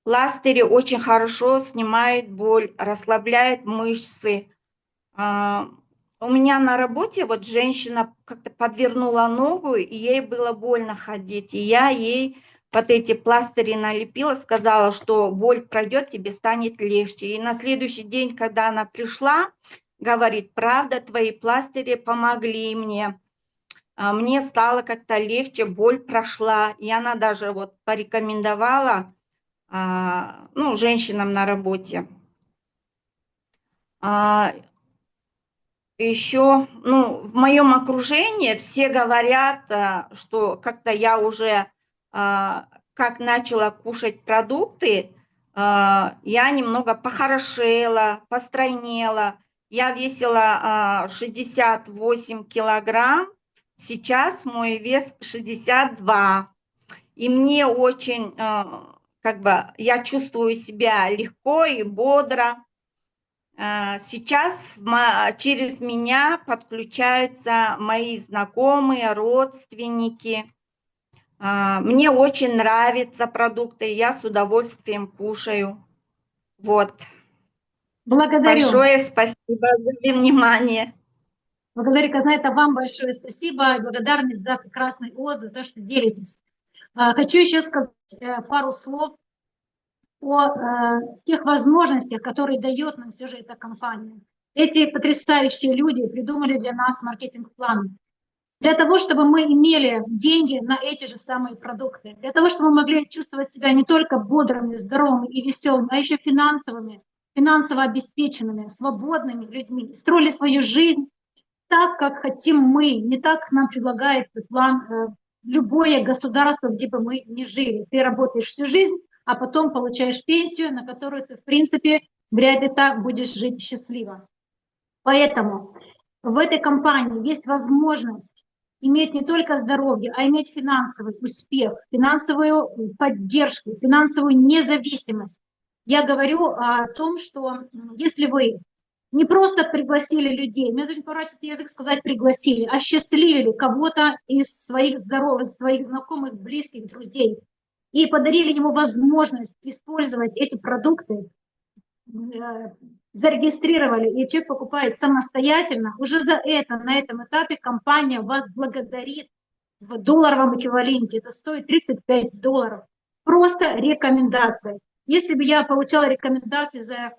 Пластыри очень хорошо снимают боль, расслабляют мышцы. У меня на работе вот женщина как-то подвернула ногу, и ей было больно ходить. И я ей вот эти пластыри налепила, сказала, что боль пройдет, тебе станет легче. И на следующий день, когда она пришла, говорит, правда, твои пластыри помогли мне. мне стало как-то легче, боль прошла, и она даже вот порекомендовала, ну, женщинам на работе. Еще, ну, в моем окружении все говорят, что как-то я уже, как начала кушать продукты, я немного похорошела, постройнела. Я весила 68 килограмм, сейчас мой вес 62. И мне очень, как бы, я чувствую себя легко и бодро. Сейчас через меня подключаются мои знакомые, родственники. Мне очень нравятся продукты, я с удовольствием кушаю. Вот. Благодарю. Большое спасибо за внимание. Благодарю, Казнайта, вам большое спасибо. Благодарность за прекрасный отзыв, за то, что делитесь. Хочу еще сказать пару слов о тех возможностях, которые дает нам все же эта компания. Эти потрясающие люди придумали для нас маркетинг-план. Для того, чтобы мы имели деньги на эти же самые продукты. Для того, чтобы мы могли чувствовать себя не только бодрыми, здоровыми и веселыми, а еще финансово обеспеченными, свободными людьми. Строили свою жизнь так, как хотим мы, не так, как нам предлагает план любое государство, где бы мы ни жили. Ты работаешь всю жизнь, а потом получаешь пенсию, на которую ты, в принципе, вряд ли так будешь жить счастливо. Поэтому в этой компании есть возможность иметь не только здоровье, а иметь финансовый успех, финансовую поддержку, финансовую независимость. Я говорю о том, что если вы не просто пригласили людей, мне даже поворачивается язык сказать пригласили, а счастливили кого-то из своих здоровых, своих знакомых, близких, друзей и подарили ему возможность использовать эти продукты, зарегистрировали, и человек покупает самостоятельно, уже за это, на этом этапе компания вас благодарит в долларовом эквиваленте. Это стоит $35. Просто рекомендация. Если бы я получала рекомендации за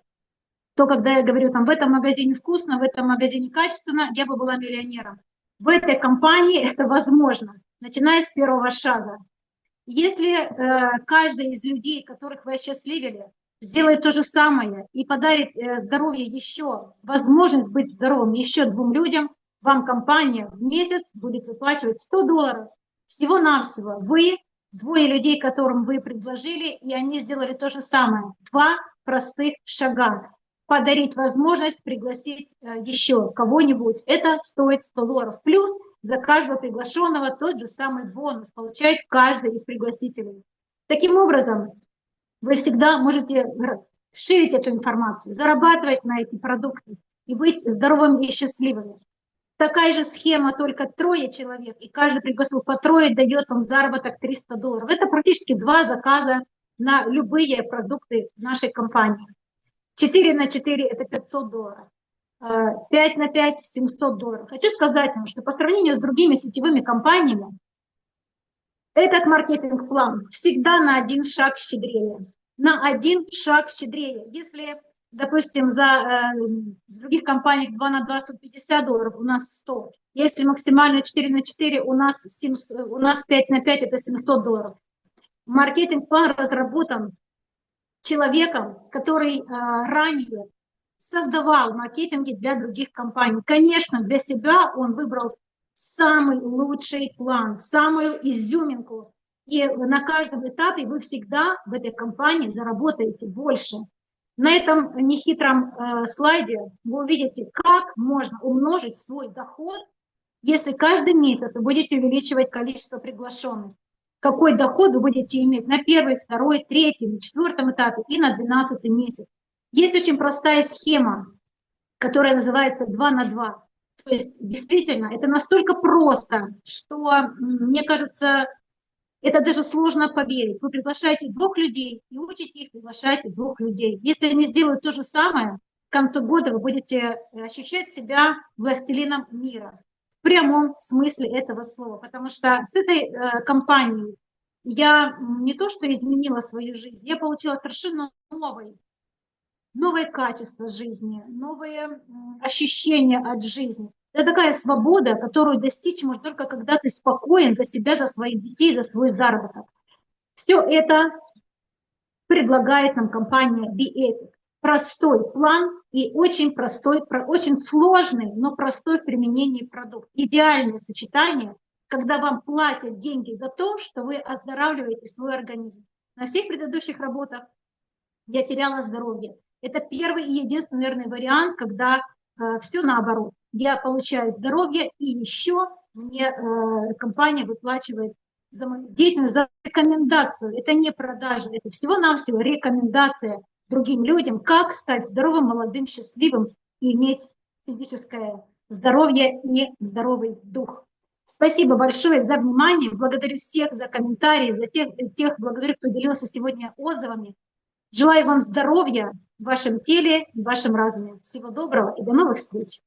то, когда я говорю, там, в этом магазине вкусно, в этом магазине качественно, я бы была миллионером. В этой компании это возможно, начиная с первого шага. Если каждый из людей, которых вы осчастливили, сделает то же самое и подарит здоровье еще, возможность быть здоровым еще 2 людям, вам компания в месяц будет выплачивать $100. Всего-навсего вы, 2 людей, которым вы предложили, и они сделали то же самое. 2 простых шага. Подарить возможность пригласить еще кого-нибудь. Это стоит $100. Плюс за каждого приглашенного тот же самый бонус получает каждый из пригласителей. Таким образом, вы всегда можете ширить эту информацию, зарабатывать на эти продукты и быть здоровыми и счастливыми. Такая же схема, только 3 человек, и каждый пригласил по 3, дает вам заработок $300. Это практически 2 заказа на любые продукты нашей компании. 4 на 4 – это $500. 5 на 5 – $700. Хочу сказать вам, что по сравнению с другими сетевыми компаниями, этот маркетинг-план всегда на 1 шаг щедрее. На 1 шаг щедрее. Если, допустим, в других компаниях 2 на 2 $150, у нас 100. Если максимально 4 на 4, у нас 5 на 5 – это $700. Маркетинг-план разработан человеком, который ранее создавал маркетинги для других компаний. Конечно, для себя он выбрал самый лучший план, самую изюминку. И на каждом этапе вы всегда в этой компании заработаете больше. На этом нехитром слайде вы увидите, как можно умножить свой доход, если каждый месяц вы будете увеличивать количество приглашенных. Какой доход вы будете иметь на 1, 2, 3, на 4 этапе и на 12 месяц. Есть очень простая схема, которая называется 2 на 2. То есть действительно это настолько просто, что, мне кажется, это даже сложно поверить. Вы приглашаете 2 людей и учите их приглашать 2 людей. Если они сделают то же самое, к концу года вы будете ощущать себя властелином мира. В прямом смысле этого слова. Потому что с этой компанией я не то что изменила свою жизнь, я получила совершенно новое качество жизни, новые ощущения от жизни. Это такая свобода, которую достичь можно только когда ты спокоен за себя, за своих детей, за свой заработок. Все это предлагает нам компания BeEpic. Простой план и очень простой, очень сложный, но простой в применении продукт. Идеальное сочетание, когда вам платят деньги за то, что вы оздоравливаете свой организм. На всех предыдущих работах я теряла здоровье. Это первый и единственный, наверное, вариант, когда все наоборот. Я получаю здоровье, и еще мне компания выплачивает за мою деятельность, за рекомендацию. Это не продажа, это всего-навсего рекомендация другим людям, как стать здоровым, молодым, счастливым и иметь физическое здоровье и здоровый дух. Спасибо большое за внимание. Благодарю всех за комментарии, за тех благодарю, кто делился сегодня отзывами. Желаю вам здоровья в вашем теле и в вашем разуме. Всего доброго и до новых встреч.